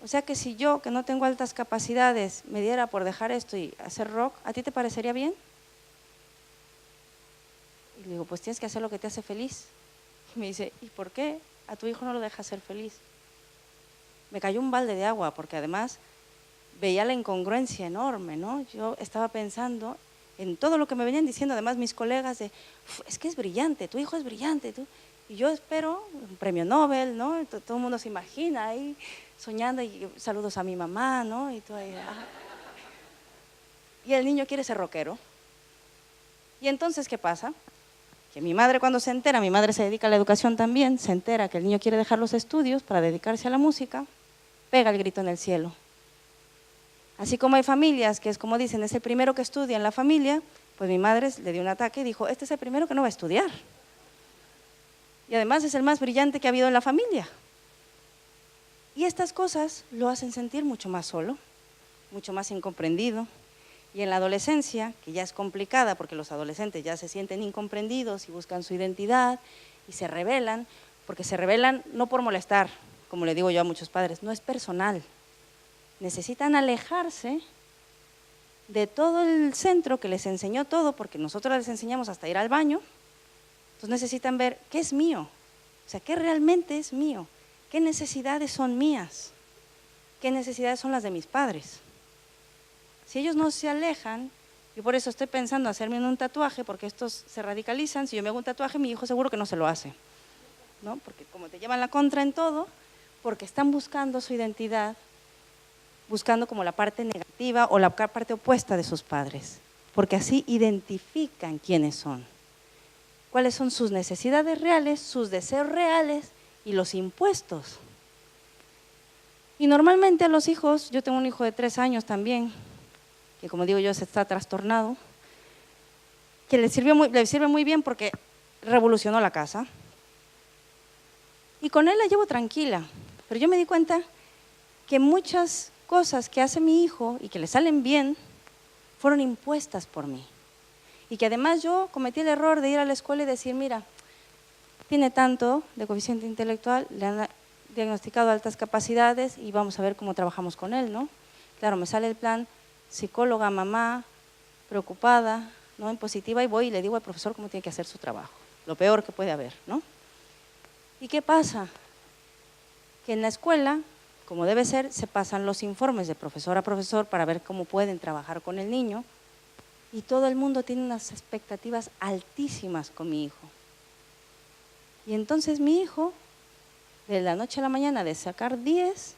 S2: O sea que si yo, que no tengo altas capacidades, me diera por dejar esto y hacer rock, ¿a ti te parecería bien? Y le digo, pues tienes que hacer lo que te hace feliz. Y me dice, ¿y por qué a tu hijo no lo dejas ser feliz? Me cayó un balde de agua, porque además veía la incongruencia enorme, ¿no? Yo estaba pensando en todo lo que me venían diciendo, además mis colegas, de, es que es brillante, tu hijo es brillante, tú. Y yo espero un premio Nobel, ¿no? Todo el mundo se imagina ahí soñando y saludos a mi mamá, ¿no? Y, todo ahí, y el niño quiere ser rockero. Y entonces, ¿qué pasa? Que mi madre cuando se entera, mi madre se dedica a la educación también, se entera que el niño quiere dejar los estudios para dedicarse a la música, pega el grito en el cielo. Así como hay familias que es como dicen, es el primero que estudia en la familia, pues mi madre le dio un ataque y dijo, este es el primero que no va a estudiar. Y además es el más brillante que ha habido en la familia. Y estas cosas lo hacen sentir mucho más solo, mucho más incomprendido. Y en la adolescencia, que ya es complicada porque los adolescentes ya se sienten incomprendidos y buscan su identidad y se rebelan, porque se rebelan no por molestar, como le digo yo a muchos padres, no es personal. Necesitan alejarse de todo el centro que les enseñó todo, porque nosotros les enseñamos hasta ir al baño, entonces necesitan ver qué es mío, o sea, qué realmente es mío, qué necesidades son mías, qué necesidades son las de mis padres. Si ellos no se alejan, y por eso estoy pensando hacerme un tatuaje, porque estos se radicalizan, si yo me hago un tatuaje, mi hijo seguro que no se lo hace, ¿no? Porque como te llevan la contra en todo, porque están buscando su identidad, buscando como la parte negativa o la parte opuesta de sus padres, porque así identifican quiénes son, cuáles son sus necesidades reales, sus deseos reales y los impuestos. Y normalmente a los hijos, yo tengo un hijo de 3 años también, que como digo yo se está trastornado, que le sirve muy bien porque revolucionó la casa. Y con él la llevo tranquila, pero yo me di cuenta que muchas cosas que hace mi hijo y que le salen bien, fueron impuestas por mí. Y que además yo cometí el error de ir a la escuela y decir, mira, tiene tanto de coeficiente intelectual, le han diagnosticado altas capacidades y vamos a ver cómo trabajamos con él, ¿no? Claro, me sale el plan psicóloga, mamá, preocupada, ¿no? En positiva, y voy y le digo al profesor cómo tiene que hacer su trabajo, lo peor que puede haber, ¿no? ¿Y qué pasa? Que en la escuela, como debe ser, se pasan los informes de profesor a profesor para ver cómo pueden trabajar con el niño y todo el mundo tiene unas expectativas altísimas con mi hijo. Y entonces mi hijo, de la noche a la mañana de sacar 10,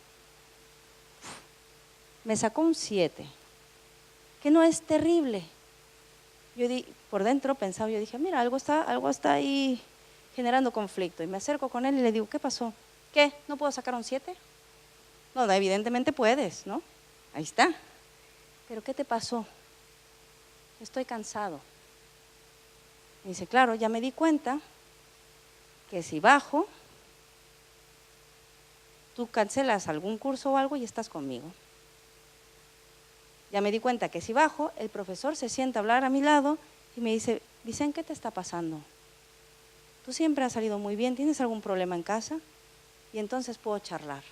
S2: me sacó un 7, que no es terrible. Yo por dentro pensaba, yo dije, mira, algo está ahí generando conflicto. Y me acerco con él y le digo, ¿qué pasó? ¿Qué? ¿No puedo sacar un 7? No, evidentemente puedes, ¿no? Ahí está. ¿Pero qué te pasó? Estoy cansado. Me dice, claro, ya me di cuenta que si bajo, tú cancelas algún curso o algo y estás conmigo. Ya me di cuenta que si bajo, el profesor se sienta a hablar a mi lado y me dice, Vicente, ¿qué te está pasando? Tú siempre has salido muy bien, ¿tienes algún problema en casa? Y entonces puedo charlar.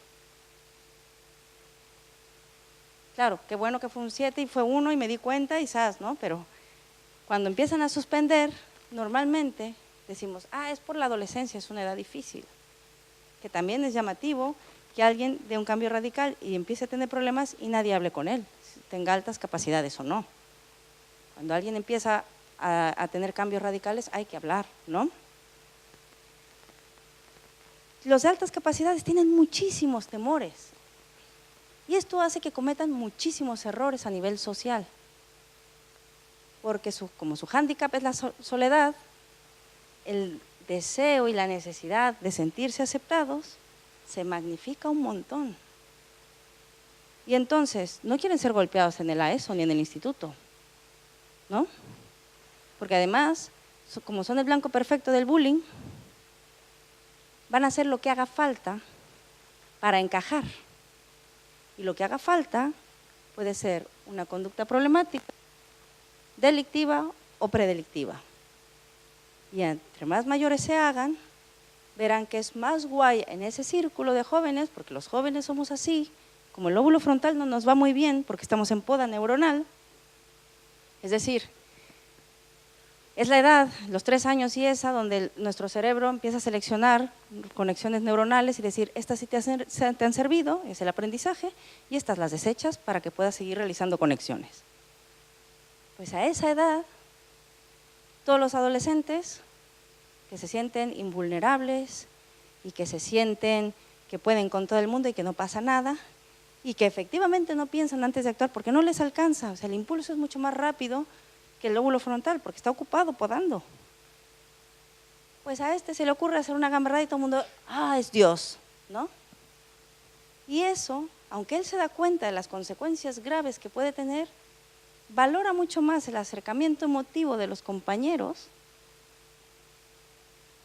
S2: Claro, qué bueno que fue un 7 y fue 1 y me di cuenta y ¿sabes? ¿No? Pero cuando empiezan a suspender, normalmente decimos, es por la adolescencia, es una edad difícil, que también es llamativo que alguien dé un cambio radical y empiece a tener problemas y nadie hable con él, si tenga altas capacidades o no. Cuando alguien empieza a tener cambios radicales hay que hablar, ¿no? Los de altas capacidades tienen muchísimos temores y esto hace que cometan muchísimos errores a nivel social, porque como su hándicap es la soledad, el deseo y la necesidad de sentirse aceptados se magnifica un montón. Y entonces no quieren ser golpeados en el AESO ni en el instituto, ¿no? Porque además, como son el blanco perfecto del bullying, van a hacer lo que haga falta para encajar. Y lo que haga falta puede ser una conducta problemática, delictiva o predelictiva. Y entre más mayores se hagan, verán que es más guay en ese círculo de jóvenes, porque los jóvenes somos así, como el lóbulo frontal no nos va muy bien porque estamos en poda neuronal, es decir, Es la edad, los 3 años y esa, donde nuestro cerebro empieza a seleccionar conexiones neuronales y decir, estas sí te han servido, es el aprendizaje, y estas las desechas para que puedas seguir realizando conexiones. Pues a esa edad, todos los adolescentes que se sienten invulnerables y que se sienten que pueden con todo el mundo y que no pasa nada, y que efectivamente no piensan antes de actuar porque no les alcanza, o sea, el impulso es mucho más rápido que el lóbulo frontal, porque está ocupado podando. Pues a este se le ocurre hacer una gamberrada y todo el mundo, es Dios, ¿no? Y eso, aunque él se da cuenta de las consecuencias graves que puede tener, valora mucho más el acercamiento emotivo de los compañeros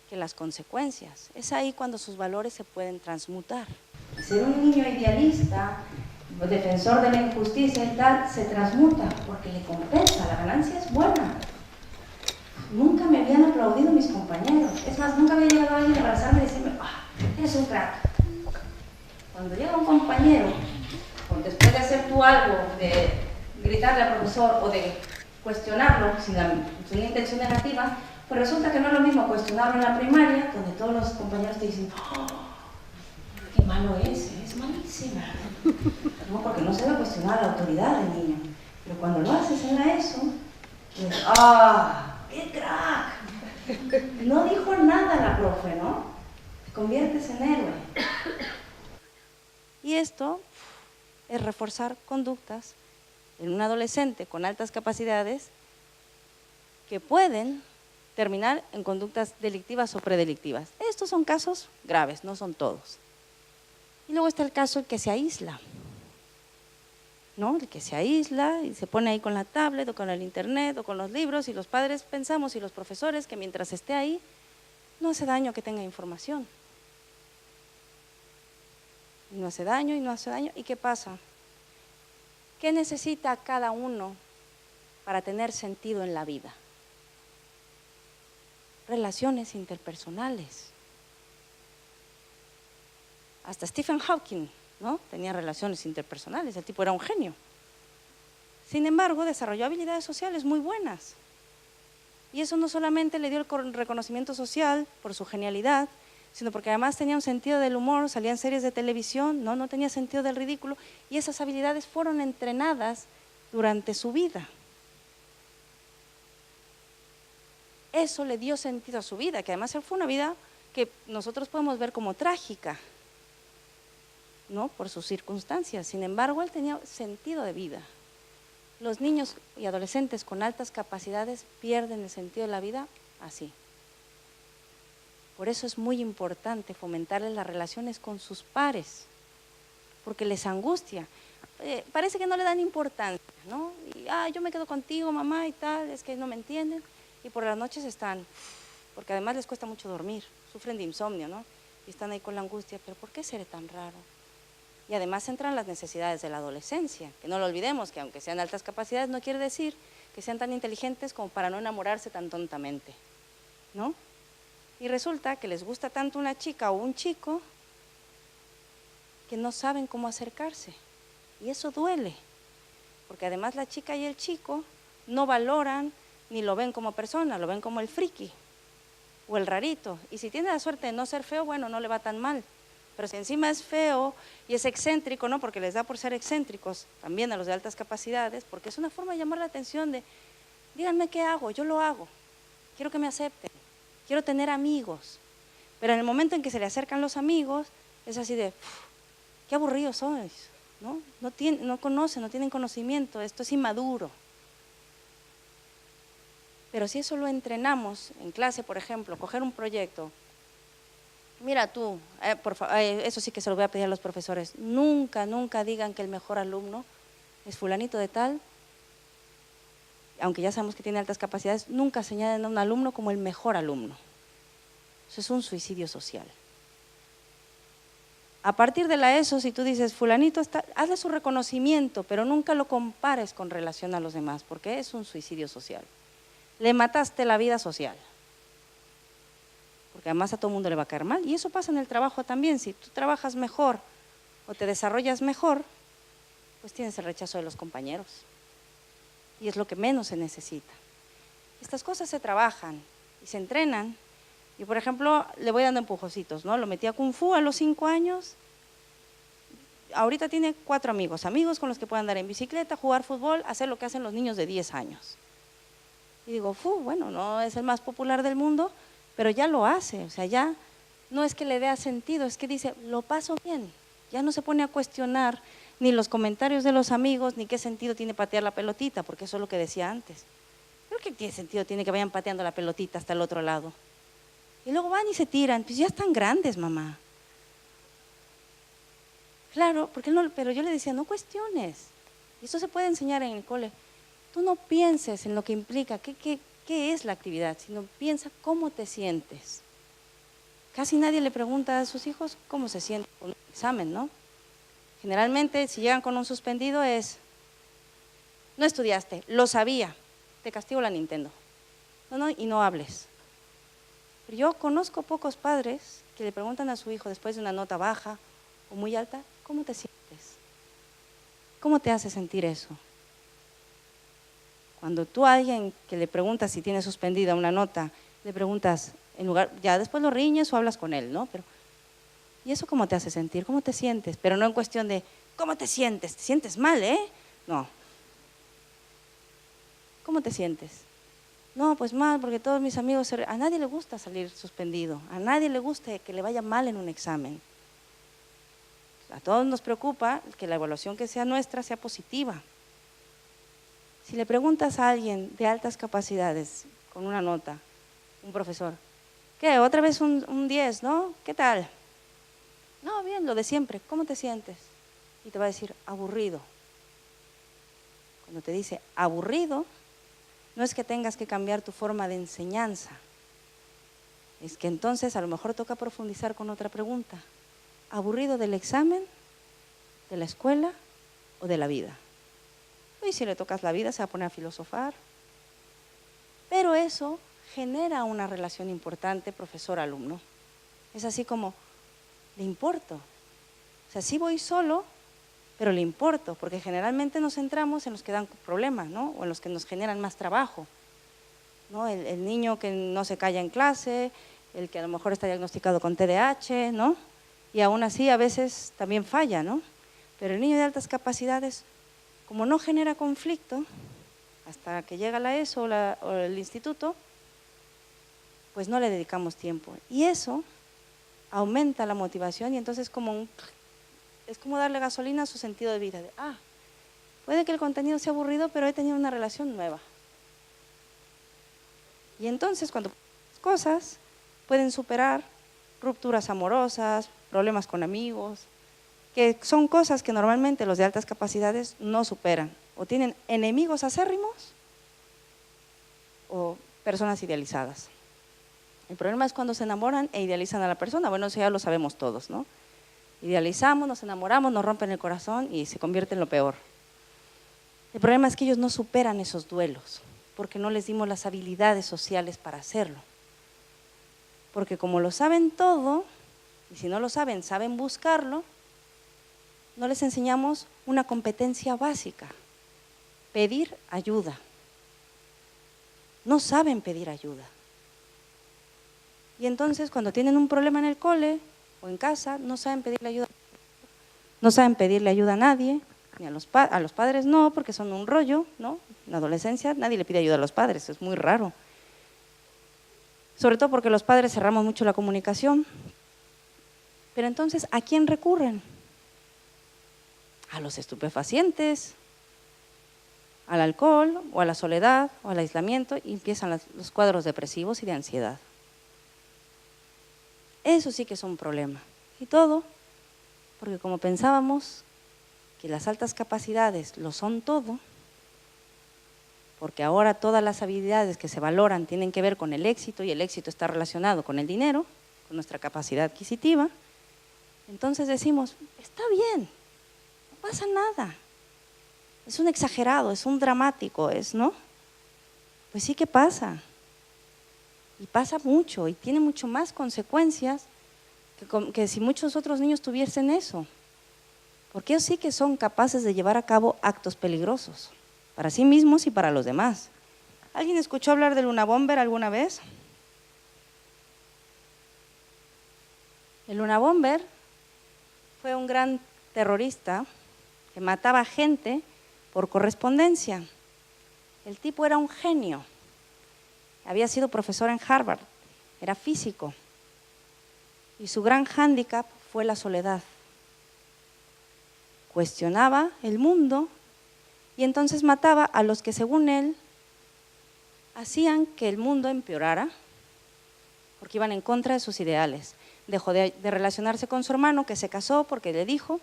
S2: que las consecuencias. Es ahí cuando sus valores se pueden transmutar. Ser un niño idealista, defensor de la injusticia y tal, se transmuta porque le compensa, la ganancia es buena. Nunca me habían aplaudido mis compañeros, es más, nunca había llegado alguien a abrazarme y decirme, eres un crack. Cuando llega un compañero, después de hacer tú algo, de gritarle al profesor o de cuestionarlo sin una intención negativa, pues resulta que no es lo mismo cuestionarlo en la primaria, donde todos los compañeros te dicen, qué malo es malísima. No, porque no se debe cuestionar la autoridad del niño. Pero cuando lo haces en la ESO, pues, ¡qué crack! No dijo nada la profe, ¿no? Te conviertes en héroe. Y esto es reforzar conductas en un adolescente con altas capacidades que pueden terminar en conductas delictivas o predelictivas. Estos son casos graves, no son todos. Y luego está el caso el que se aísla, ¿no? El que se aísla y se pone ahí con la tablet o con el internet o con los libros, y los padres pensamos y los profesores que mientras esté ahí no hace daño que tenga información. Y no hace daño y no hace daño. ¿Y qué pasa? ¿Qué necesita cada uno para tener sentido en la vida? Relaciones interpersonales. Hasta Stephen Hawking, ¿no? Tenía relaciones interpersonales, el tipo era un genio. Sin embargo, desarrolló habilidades sociales muy buenas. Y eso no solamente le dio el reconocimiento social por su genialidad, sino porque además tenía un sentido del humor, salía en series de televisión, no tenía sentido del ridículo, y esas habilidades fueron entrenadas durante su vida. Eso le dio sentido a su vida, que además fue una vida que nosotros podemos ver como trágica, ¿no? Por sus circunstancias. Sin embargo, él tenía sentido de vida. Los niños y adolescentes con altas capacidades pierden el sentido de la vida así. Por eso es muy importante fomentarles las relaciones con sus pares, porque les angustia. Parece que no le dan importancia, ¿no? Y, yo me quedo contigo, mamá, y tal, es que no me entienden. Y por las noches están, porque además les cuesta mucho dormir, sufren de insomnio, ¿no? Y están ahí con la angustia, pero ¿por qué seré tan raro? Y además entran las necesidades de la adolescencia, que no lo olvidemos, que aunque sean altas capacidades, no quiere decir que sean tan inteligentes como para no enamorarse tan tontamente, ¿no? Y resulta que les gusta tanto una chica o un chico que no saben cómo acercarse. Y eso duele, porque además la chica y el chico no valoran ni lo ven como persona, lo ven como el friki o el rarito. Y si tiene la suerte de no ser feo, bueno, no le va tan mal. Pero si encima es feo y es excéntrico, ¿no? Porque les da por ser excéntricos también a los de altas capacidades, porque es una forma de llamar la atención de, díganme qué hago, yo lo hago, quiero que me acepten, quiero tener amigos. Pero en el momento en que se le acercan los amigos, es así de, qué aburridos sois, ¿no? No conocen, no tienen conocimiento, esto es inmaduro. Pero si eso lo entrenamos en clase, por ejemplo, coger un proyecto, mira tú, por favor, eso sí que se lo voy a pedir a los profesores, nunca digan que el mejor alumno es fulanito de tal, aunque ya sabemos que tiene altas capacidades, nunca señalen a un alumno como el mejor alumno. Eso es un suicidio social. A partir de la ESO, si tú dices, fulanito está, hazle su reconocimiento, pero nunca lo compares con relación a los demás, porque es un suicidio social. Le mataste la vida social. Porque además a todo mundo le va a caer mal. Y eso pasa en el trabajo también. Si tú trabajas mejor o te desarrollas mejor, pues tienes el rechazo de los compañeros. Y es lo que menos se necesita. estas cosas se trabajan y se entrenan. Y por ejemplo, le voy dando empujocitos, ¿no? Lo metí a Kung Fu a los 5 años. Ahorita tiene 4 amigos con los que puede andar en bicicleta, jugar fútbol, hacer lo que hacen los niños de 10 años. Y digo, bueno, no es el más popular del mundo, pero ya lo hace, o sea, ya no es que le dé sentido, es que dice, lo paso bien, ya no se pone a cuestionar ni los comentarios de los amigos, ni qué sentido tiene patear la pelotita, porque eso es lo que decía antes. Pero qué tiene sentido tiene que vayan pateando la pelotita hasta el otro lado. Y luego van y se tiran, pues ya están grandes, mamá. Claro, porque no, pero yo le decía, no cuestiones. Y eso se puede enseñar en el cole. Tú no pienses en lo que implica, qué es la actividad, sino piensa cómo te sientes. Casi nadie le pregunta a sus hijos cómo se sienten con un examen, ¿no? Generalmente, si llegan con un suspendido es, no estudiaste, lo sabía, te castigo la Nintendo. No, y no hables. Pero yo conozco pocos padres que le preguntan a su hijo después de una nota baja o muy alta, ¿cómo te sientes? ¿Cómo te hace sentir eso? Cuando tú a alguien que le preguntas si tiene suspendida una nota, le preguntas, en lugar, ya después lo riñes o hablas con él, ¿no? Pero, ¿y eso cómo te hace sentir? ¿Cómo te sientes? Pero no en cuestión de, ¿cómo te sientes? ¿Te sientes mal, No. ¿Cómo te sientes? No, pues mal, porque todos mis amigos, a nadie le gusta salir suspendido, a nadie le gusta que le vaya mal en un examen. A todos nos preocupa que la evaluación que sea nuestra sea positiva. Si le preguntas a alguien de altas capacidades, con una nota, un profesor, ¿qué? Otra vez un 10, ¿no? ¿Qué tal? No, bien, lo de siempre, ¿cómo te sientes? Y te va a decir, aburrido. Cuando te dice aburrido, no es que tengas que cambiar tu forma de enseñanza, es que entonces a lo mejor toca profundizar con otra pregunta. ¿Aburrido del examen, de la escuela o de la vida? Y si le tocas la vida se va a poner a filosofar. Pero eso genera una relación importante profesor-alumno. Es así como, le importo. O sea, sí voy solo, pero le importo, porque generalmente nos centramos en los que dan problemas, ¿no? O en los que nos generan más trabajo, ¿no? El niño que no se calla en clase, el que a lo mejor está diagnosticado con TDAH, ¿no? Y aún así a veces también falla, ¿no? Pero el niño de altas capacidades, como no genera conflicto, hasta que llega la ESO o el instituto, pues no le dedicamos tiempo. Y eso aumenta la motivación y entonces es como darle gasolina a su sentido de vida. Puede que el contenido sea aburrido, pero he tenido una relación nueva. Y entonces cuando las cosas pueden superar rupturas amorosas, problemas con amigos, que son cosas que normalmente los de altas capacidades no superan, o tienen enemigos acérrimos o personas idealizadas. El problema es cuando se enamoran e idealizan a la persona. Bueno, eso ya lo sabemos todos, ¿no? Idealizamos, nos enamoramos, nos rompen el corazón y se convierte en lo peor. El problema es que ellos no superan esos duelos, porque no les dimos las habilidades sociales para hacerlo. Porque como lo saben todo, y si no lo saben, saben buscarlo, no les enseñamos una competencia básica, pedir ayuda. No saben pedir ayuda. Y entonces cuando tienen un problema en el cole o en casa, no saben pedirle ayuda. No saben pedirle ayuda a nadie, ni a los padres no, porque son un rollo, ¿no? En la adolescencia nadie le pide ayuda a los padres, es muy raro. Sobre todo porque los padres cerramos mucho la comunicación. Pero entonces, ¿a quién recurren? A los estupefacientes, al alcohol, o a la soledad, o al aislamiento, y empiezan los cuadros depresivos y de ansiedad. Eso sí que es un problema. Y todo porque como pensábamos que las altas capacidades lo son todo, porque ahora todas las habilidades que se valoran tienen que ver con el éxito y el éxito está relacionado con el dinero, con nuestra capacidad adquisitiva, entonces decimos, está bien, no pasa nada, es un exagerado, es un dramático, ¿no? Pues sí que pasa, y pasa mucho, y tiene mucho más consecuencias que si muchos otros niños tuviesen eso, porque ellos sí que son capaces de llevar a cabo actos peligrosos, para sí mismos y para los demás. ¿Alguien escuchó hablar del Unabomber alguna vez? El Unabomber fue un gran terrorista que mataba gente por correspondencia. El tipo era un genio. Había sido profesor en Harvard, era físico. Y su gran hándicap fue la soledad. Cuestionaba el mundo y entonces mataba a los que, según él, hacían que el mundo empeorara porque iban en contra de sus ideales. Dejó de relacionarse con su hermano, que se casó porque le dijo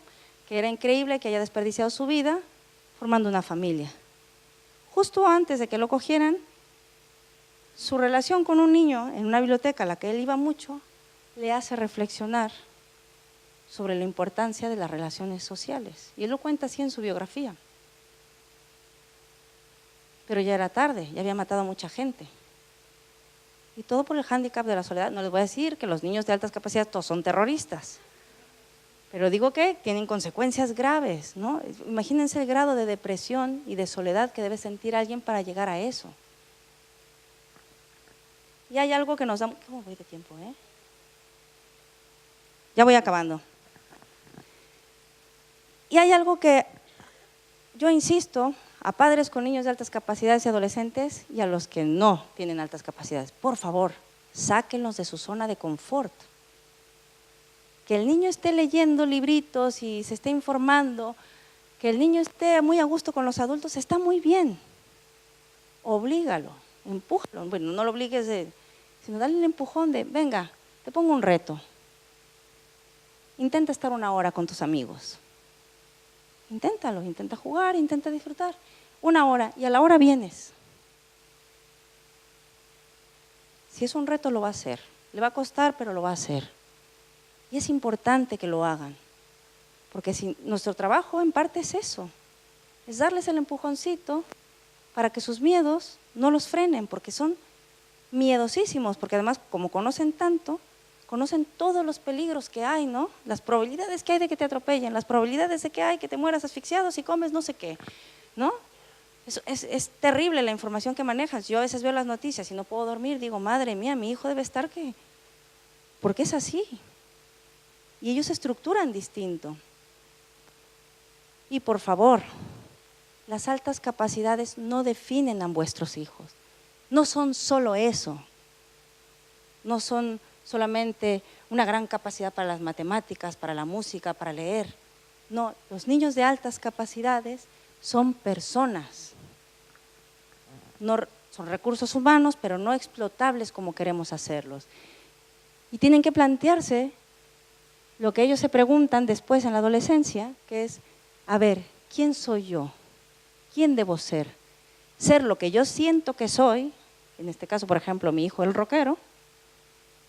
S2: que era increíble que haya desperdiciado su vida formando una familia. Justo antes de que lo cogieran, su relación con un niño en una biblioteca a la que él iba mucho le hace reflexionar sobre la importancia de las relaciones sociales. Y él lo cuenta así en su biografía. Pero ya era tarde, ya había matado a mucha gente. Y todo por el hándicap de la soledad. No les voy a decir que los niños de altas capacidades todos son terroristas, pero digo que tienen consecuencias graves, ¿no? Imagínense el grado de depresión y de soledad que debe sentir alguien para llegar a eso. Y hay algo que nos da… ¿Cómo voy de tiempo, Ya voy acabando. Y hay algo que yo insisto a padres con niños de altas capacidades y adolescentes y a los que no tienen altas capacidades. Por favor, sáquenlos de su zona de confort. Que el niño esté leyendo libritos y se esté informando, que el niño esté muy a gusto con los adultos, está muy bien. Oblígalo, empújalo. Bueno, no lo obligues, sino dale el empujón de, venga, te pongo un reto. Intenta estar 1 hora con tus amigos. Inténtalo, intenta jugar, intenta disfrutar. 1 hora y a la hora vienes. Si es un reto lo va a hacer, le va a costar pero lo va a hacer. Y es importante que lo hagan, porque si nuestro trabajo en parte es eso, es darles el empujoncito para que sus miedos no los frenen, porque son miedosísimos, porque además como conocen tanto, conocen todos los peligros que hay, ¿no? Las probabilidades que hay de que te atropellen, las probabilidades de que hay que te mueras asfixiado si comes no sé qué, ¿no? Es terrible la información que manejas. Yo a veces veo las noticias y no puedo dormir, digo, madre mía, mi hijo debe estar que… porque es así. Y ellos se estructuran distinto. Y por favor, las altas capacidades no definen a vuestros hijos. No son solo eso. No son solamente una gran capacidad para las matemáticas, para la música, para leer. No, los niños de altas capacidades son personas. No, son recursos humanos, pero no explotables como queremos hacerlos. Y tienen que plantearse lo que ellos se preguntan después en la adolescencia, que es, a ver, ¿quién soy yo? ¿Quién debo ser? ¿Ser lo que yo siento que soy? En este caso, por ejemplo, mi hijo el rockero,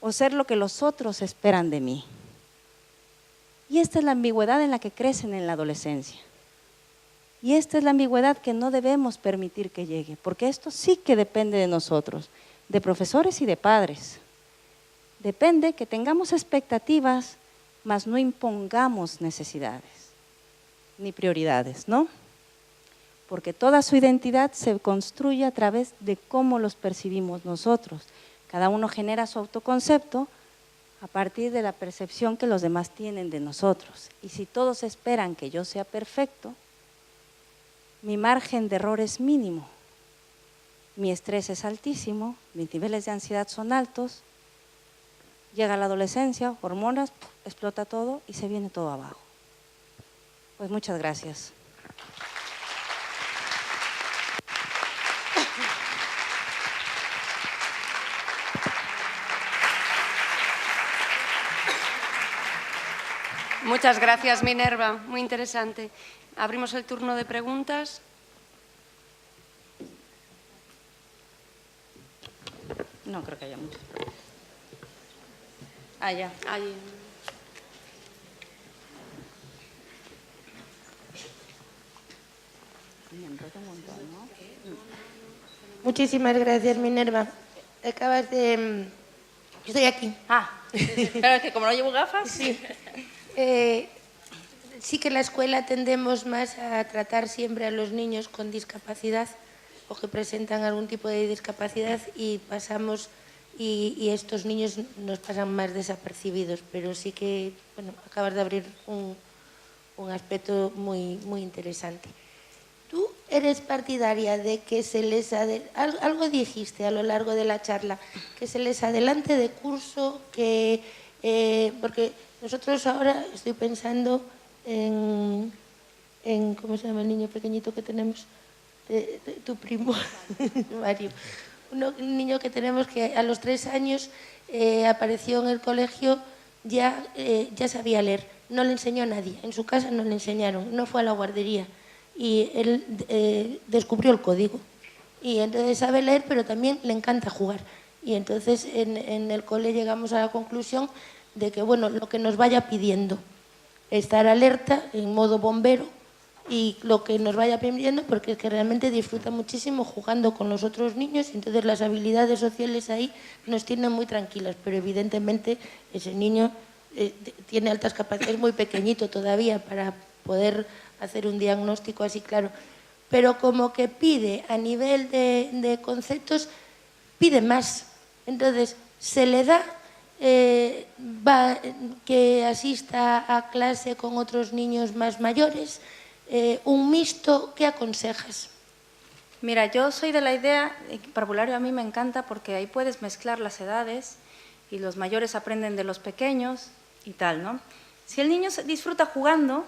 S2: o ser lo que los otros esperan de mí. Y esta es la ambigüedad en la que crecen en la adolescencia. Y esta es la ambigüedad que no debemos permitir que llegue, porque esto sí que depende de nosotros, de profesores y de padres. Depende que tengamos expectativas, mas no impongamos necesidades, ni prioridades, ¿no? Porque toda su identidad se construye a través de cómo los percibimos nosotros. Cada uno genera su autoconcepto a partir de la percepción que los demás tienen de nosotros. Y si todos esperan que yo sea perfecto, mi margen de error es mínimo, mi estrés es altísimo, mis niveles de ansiedad son altos, llega la adolescencia, hormonas, explota todo y se viene todo abajo. Pues muchas gracias.
S1: Muchas gracias, Minerva, muy interesante. Abrimos el turno de preguntas.
S2: No creo que haya mucho. Ya.
S1: Ahí.
S3: Muchísimas gracias, Minerva. Acabas de… Yo estoy aquí.
S2: Claro, es que como no llevo gafas…
S3: Sí. Sí que en la escuela tendemos más a tratar siempre a los niños con discapacidad o que presentan algún tipo de discapacidad y pasamos, y estos niños nos pasan más desapercibidos, pero sí que, bueno, acabas de abrir un aspecto muy interesante. ¿Tú eres partidaria de que se les algo dijiste a lo largo de la charla, que se les adelante de curso, porque nosotros ahora estoy pensando en ¿cómo se llama el niño pequeñito que tenemos? Tu primo, Mario. Un niño que tenemos que a los 3 años apareció en el colegio, ya sabía leer. No le enseñó a nadie, en su casa no le enseñaron, no fue a la guardería. Y él descubrió el código. Y entonces sabe leer, pero también le encanta jugar. Y entonces en el cole llegamos a la conclusión de que, bueno, lo que nos vaya pidiendo, estar alerta en modo bombero, y lo que nos vaya pidiendo, porque es que realmente disfruta muchísimo jugando con los otros niños, y entonces las habilidades sociales ahí nos tienen muy tranquilas, pero evidentemente ese niño tiene altas capacidades, es muy pequeñito todavía para poder hacer un diagnóstico así claro, pero como que pide a nivel de conceptos, pide más. Entonces se le da que asista a clase con otros niños más mayores, un mixto. ¿Qué aconsejas?
S2: Mira, yo soy de la idea, el parvulario a mí me encanta porque ahí puedes mezclar las edades y los mayores aprenden de los pequeños y tal, ¿no? Si el niño disfruta jugando,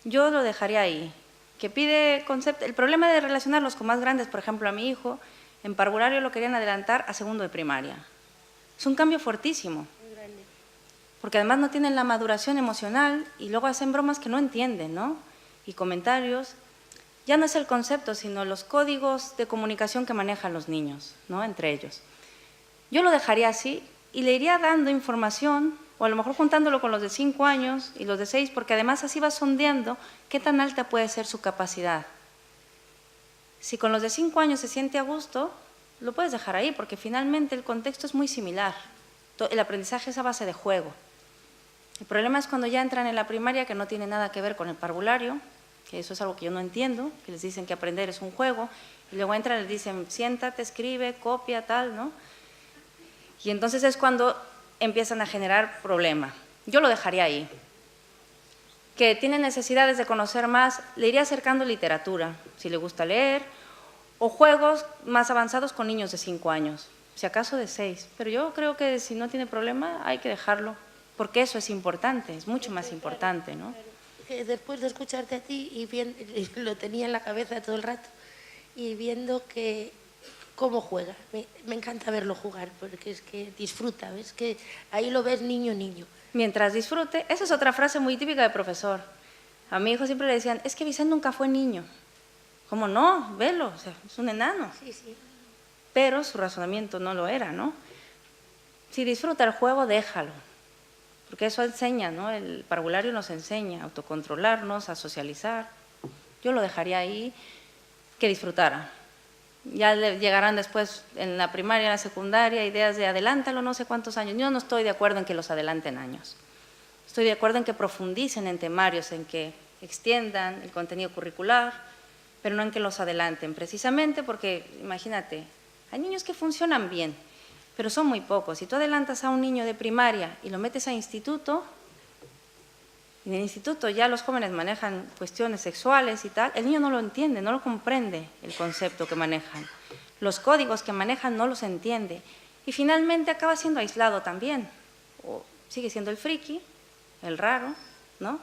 S2: yo lo dejaría ahí. Que pide concepto. El problema de relacionarlos con más grandes, por ejemplo, a mi hijo, en parvulario lo querían adelantar a segundo de primaria. Es un cambio fuertísimo. Porque además no tienen la maduración emocional y luego hacen bromas que no entienden, ¿no? Y comentarios. Ya no es el concepto, sino los códigos de comunicación que manejan los niños, ¿no? Entre ellos. Yo lo dejaría así y le iría dando información, o a lo mejor juntándolo con los de 5 años y los de 6, porque además así va sondeando qué tan alta puede ser su capacidad. Si con los de 5 años se siente a gusto, lo puedes dejar ahí, porque finalmente el contexto es muy similar. El aprendizaje es a base de juego. El problema es cuando ya entran en la primaria, que no tiene nada que ver con el parvulario, que eso es algo que yo no entiendo, que les dicen que aprender es un juego, y luego entran y les dicen, siéntate, escribe, copia, tal, ¿no? Y entonces es cuando empiezan a generar problema. Yo lo dejaría ahí. Que tiene necesidades de conocer más, le iría acercando literatura, si le gusta leer, o juegos más avanzados con niños de 5 años, si acaso de 6. Pero yo creo que si no tiene problema hay que dejarlo, porque eso es importante, es mucho más importante, ¿no?
S3: Después de escucharte a ti y lo tenía en la cabeza todo el rato, y viendo que cómo juega, me encanta verlo jugar, porque es que disfruta, ves que ahí lo ves niño.
S2: Mientras disfrute, esa es otra frase muy típica de profesor. A mi hijo siempre le decían, es que Vicente nunca fue niño. ¿Cómo no? Velo, o sea, es un enano.
S3: Sí, sí.
S2: Pero su razonamiento no lo era, ¿no? Si disfruta el juego, déjalo. Porque eso enseña, ¿no? El parvulario nos enseña a autocontrolarnos, a socializar. Yo lo dejaría ahí, que disfrutara. Ya le llegarán después en la primaria, en la secundaria, ideas de adelántalo no sé cuántos años. Yo no estoy de acuerdo en que los adelanten años. Estoy de acuerdo en que profundicen en temarios, en que extiendan el contenido curricular, pero no en que los adelanten, precisamente porque, imagínate, hay niños que funcionan bien, pero son muy pocos. Si tú adelantas a un niño de primaria y lo metes a instituto, y en el instituto ya los jóvenes manejan cuestiones sexuales y tal, el niño no lo entiende, no lo comprende el concepto que manejan. Los códigos que manejan no los entiende. Y finalmente acaba siendo aislado también. O sigue siendo el friki, el raro, ¿no?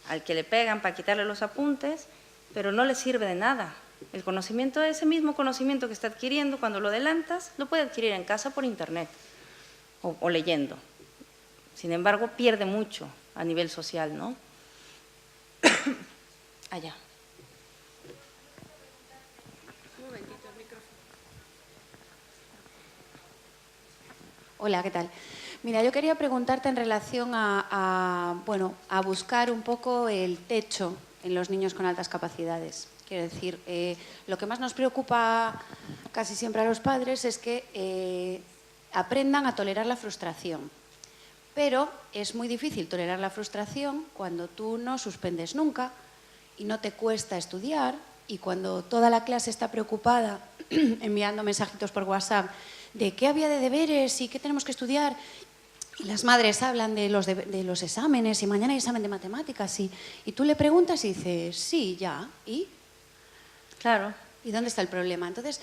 S2: Al que le pegan para quitarle los apuntes, pero no le sirve de nada. El conocimiento, ese mismo conocimiento que está adquiriendo cuando lo adelantas, lo puede adquirir en casa por internet o leyendo. Sin embargo, pierde mucho a nivel social, ¿no? Allá.
S4: Hola, ¿qué tal? Mira, yo quería preguntarte en relación a buscar un poco el techo en los niños con altas capacidades. Quiero decir, lo que más nos preocupa casi siempre a los padres es que aprendan a tolerar la frustración. Pero es muy difícil tolerar la frustración cuando tú no suspendes nunca y no te cuesta estudiar y cuando toda la clase está preocupada enviando mensajitos por WhatsApp de qué había de deberes y qué tenemos que estudiar, y las madres hablan de los exámenes y mañana hay examen de matemáticas y tú le preguntas y dices, sí, ya, ¿y?
S5: Claro.
S4: ¿Y dónde está el problema? Entonces,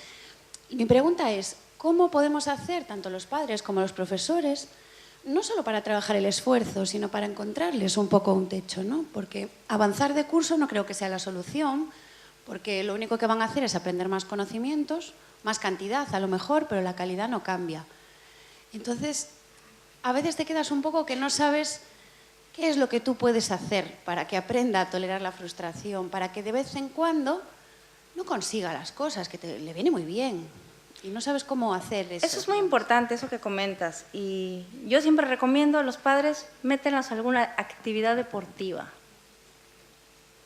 S4: mi pregunta es, ¿cómo podemos hacer, tanto los padres como los profesores, no solo para trabajar el esfuerzo, sino para encontrarles un poco un techo, ¿no? Porque avanzar de curso no creo que sea la solución, porque lo único que van a hacer es aprender más conocimientos, más cantidad a lo mejor, pero la calidad no cambia. Entonces, a veces te quedas un poco que no sabes qué es lo que tú puedes hacer para que aprenda a tolerar la frustración, para que de vez en cuando no consiga las cosas, que le viene muy bien. Y no sabes cómo hacer eso.
S5: Eso es muy importante, eso que comentas. Y yo siempre recomiendo a los padres, métenlos a alguna actividad deportiva.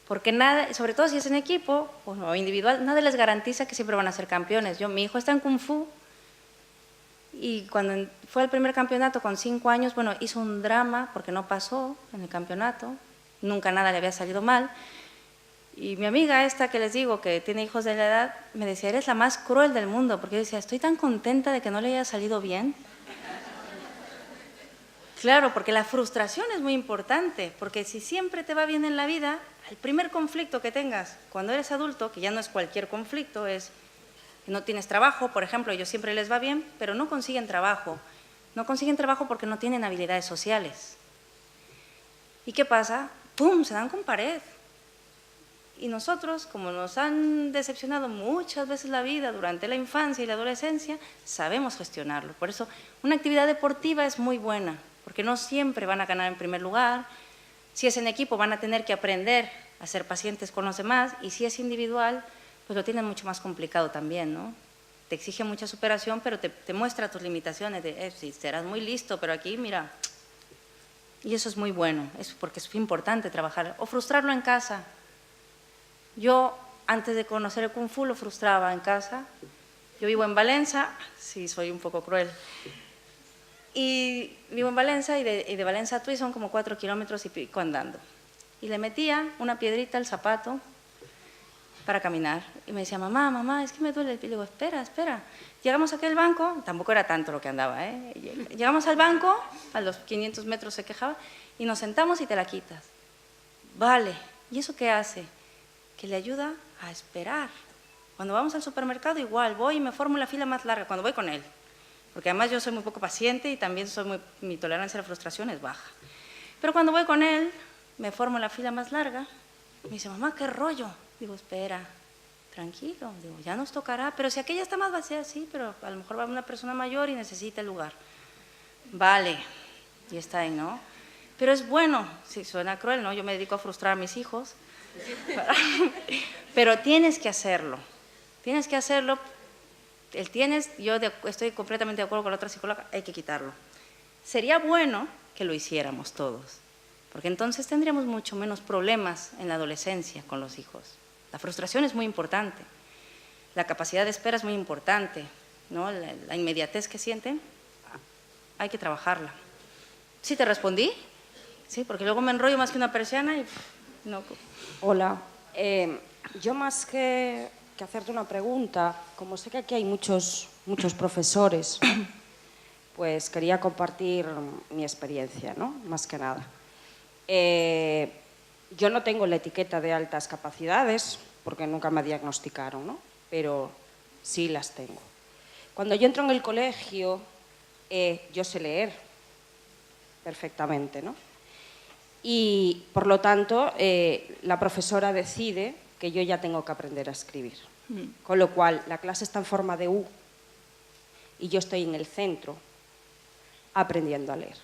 S5: Porque nada, sobre todo si es en equipo o individual, nada les garantiza que siempre van a ser campeones. Mi hijo está en Kung Fu y cuando fue al primer campeonato con 5 años, bueno, hizo un drama porque no pasó en el campeonato, nunca nada le había salido mal. Y mi amiga esta que les digo, que tiene hijos de la edad, me decía, eres la más cruel del mundo, porque yo decía, estoy tan contenta de que no le haya salido bien. Claro, porque la frustración es muy importante, porque si siempre te va bien en la vida, el primer conflicto que tengas cuando eres adulto, que ya no es cualquier conflicto, es que no tienes trabajo, por ejemplo, ellos siempre les va bien, pero no consiguen trabajo. No consiguen trabajo porque no tienen habilidades sociales. ¿Y qué pasa? ¡Pum! Se dan con pared. Y nosotros, como nos han decepcionado muchas veces la vida durante la infancia y la adolescencia, sabemos gestionarlo. Por eso, una actividad deportiva es muy buena, porque no siempre van a ganar en primer lugar. Si es en equipo, van a tener que aprender a ser pacientes con los demás, y si es individual, pues lo tienen mucho más complicado también, ¿no? Te exige mucha superación, pero te muestra tus limitaciones, de sí, serás muy listo, pero aquí, mira. Y eso es muy bueno, porque es importante trabajar, o frustrarlo en casa. Yo, antes de conocer el Kung Fu, lo frustraba en casa. Yo vivo en Valencia, sí, soy un poco cruel, y vivo en Valencia, y de Valencia a Tui son como 4 kilómetros y pico andando. Y le metía una piedrita al zapato para caminar. Y me decía, mamá, mamá, es que me duele. Y le digo, espera, espera. Llegamos a aquel banco, tampoco era tanto lo que andaba, ¿eh? Llegamos al banco, a los 500 metros se quejaba, y nos sentamos y te la quitas. Vale, ¿y eso qué hace? Que le ayuda a esperar. Cuando vamos al supermercado igual, voy y me formo la fila más larga, cuando voy con él. Porque además yo soy muy poco paciente y también mi tolerancia a la frustración es baja. Pero cuando voy con él, me formo la fila más larga, me dice, mamá, ¿qué rollo? Digo, espera, tranquilo, digo, ya nos tocará, pero si aquella está más vacía, sí, pero a lo mejor va una persona mayor y necesita el lugar. Vale, y está ahí, ¿no? Pero es bueno, sí, suena cruel, ¿no? Yo me dedico a frustrar a mis hijos, pero tienes que hacerlo, yo estoy completamente de acuerdo con la otra psicóloga, hay que quitarlo. Sería bueno que lo hiciéramos todos, porque entonces tendríamos mucho menos problemas en la adolescencia con los hijos. La frustración es muy importante, la capacidad de espera es muy importante, ¿no? La inmediatez que sienten, hay que trabajarla. ¿Sí te respondí? Sí, porque luego me enrollo más que una persiana y no.
S6: Hola, yo más que hacerte una pregunta, como sé que aquí hay muchos profesores, pues quería compartir mi experiencia, ¿no? Más que nada. Yo no tengo la etiqueta de altas capacidades, porque nunca me diagnosticaron, ¿no? Pero sí las tengo. Cuando yo entro en el colegio, yo sé leer perfectamente, ¿no? Y, por lo tanto, la profesora decide que yo ya tengo que aprender a escribir. Con lo cual, la clase está en forma de U y yo estoy en el centro aprendiendo a leer.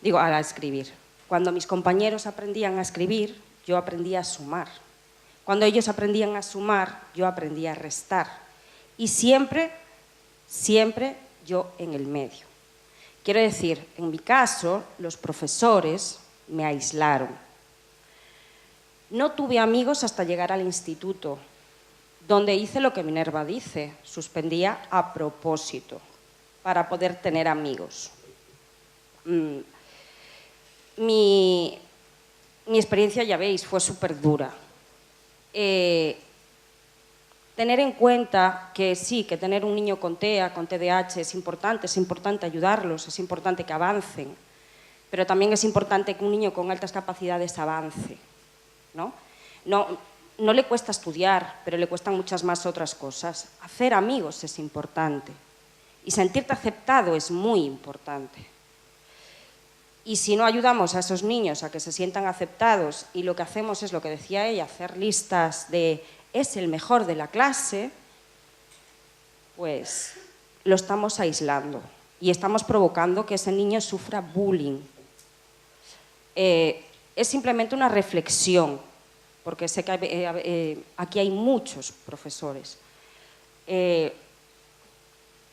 S6: Digo, a escribir. Cuando mis compañeros aprendían a escribir, yo aprendía a sumar. Cuando ellos aprendían a sumar, yo aprendía a restar. Y siempre yo en el medio. Quiero decir, en mi caso, los profesores me aislaron. No tuve amigos hasta llegar al instituto, donde hice lo que Minerva dice, suspendía a propósito, para poder tener amigos. Mi experiencia, ya veis, fue súper dura. tener en cuenta que sí, que tener un niño con TEA, con TDAH es importante ayudarlos, es importante que avancen, pero también es importante que un niño con altas capacidades avance, ¿no? No le cuesta estudiar, pero le cuestan muchas más otras cosas. Hacer amigos es importante y sentirte aceptado es muy importante. Y si no ayudamos a esos niños a que se sientan aceptados y lo que hacemos es lo que decía ella, hacer listas de es el mejor de la clase, pues lo estamos aislando y estamos provocando que ese niño sufra bullying. Es simplemente una reflexión, porque sé que aquí hay muchos profesores.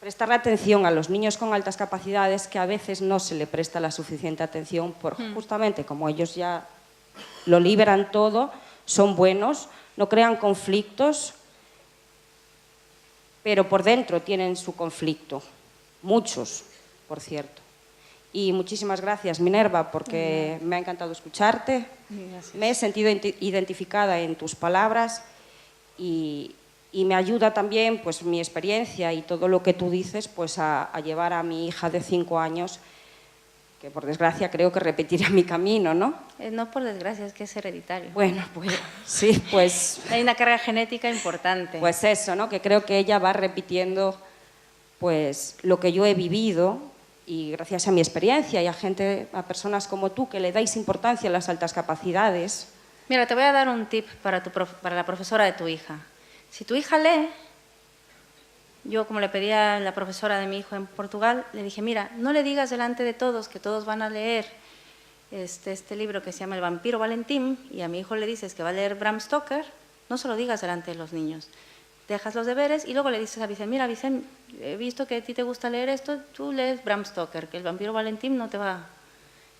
S6: Prestarle atención a los niños con altas capacidades, que a veces no se le presta la suficiente atención, justamente como ellos ya lo liberan todo, son buenos, no crean conflictos, pero por dentro tienen su conflicto, muchos, por cierto. Y muchísimas gracias, Minerva, porque me ha encantado escucharte, me he sentido identificada en tus palabras y me ayuda también pues, mi experiencia y todo lo que tú dices pues, a llevar a mi hija de 5 años, que por desgracia creo que repetirá mi camino, ¿no?
S5: No por desgracia, es que es hereditario.
S6: Bueno, pues sí, pues...
S5: Hay una carga genética importante.
S6: Pues eso, ¿no? Que creo que ella va repitiendo pues, lo que yo he vivido y gracias a mi experiencia y a personas como tú que le dais importancia a las altas capacidades.
S5: Mira, te voy a dar un tip para la profesora de tu hija. Si tu hija lee, yo como le pedí a la profesora de mi hijo en Portugal, le dije, mira, no le digas delante de todos que todos van a leer este libro que se llama El vampiro Valentín y a mi hijo le dices que va a leer Bram Stoker, no se lo digas delante de los niños. Dejas los deberes y luego le dices a Vicente, mira Vicente, he visto que a ti te gusta leer esto, tú lees Bram Stoker, que El vampiro Valentín no te va...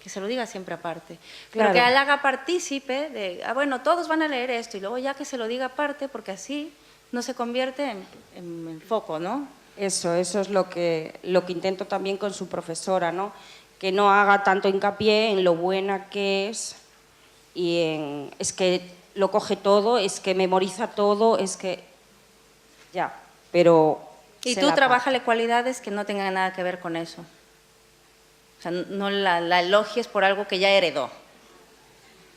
S5: que se lo diga siempre aparte. Claro. Pero que él haga partícipe de, bueno, todos van a leer esto y luego ya que se lo diga aparte, porque así no se convierte en el foco, ¿no?
S6: Eso es lo que intento también con su profesora, ¿no? Que no haga tanto hincapié en lo buena que es y es que lo coge todo, es que memoriza todo, es que... ya, pero...
S5: Y tú trabájale cualidades que no tengan nada que ver con eso. O sea, no la elogies por algo que ya heredó,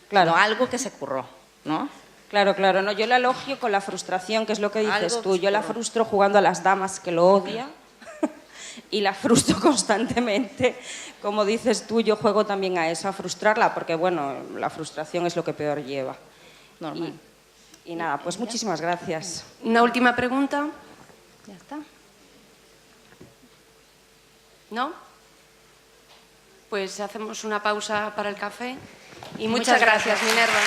S5: claro, sino algo que se curró, ¿no?
S6: Claro, claro, no, yo la elogio con la frustración, que es lo que dices tú. Yo la frustro jugando a las damas, que lo odia, y la frustro constantemente. Como dices tú, yo juego también a eso, a frustrarla, porque, bueno, la frustración es lo que peor lleva.
S5: Normal.
S6: Y nada, pues muchísimas gracias.
S1: Una última pregunta.
S5: Ya está.
S1: ¿No? Pues hacemos una pausa para el café. Y muchas gracias, Minerva.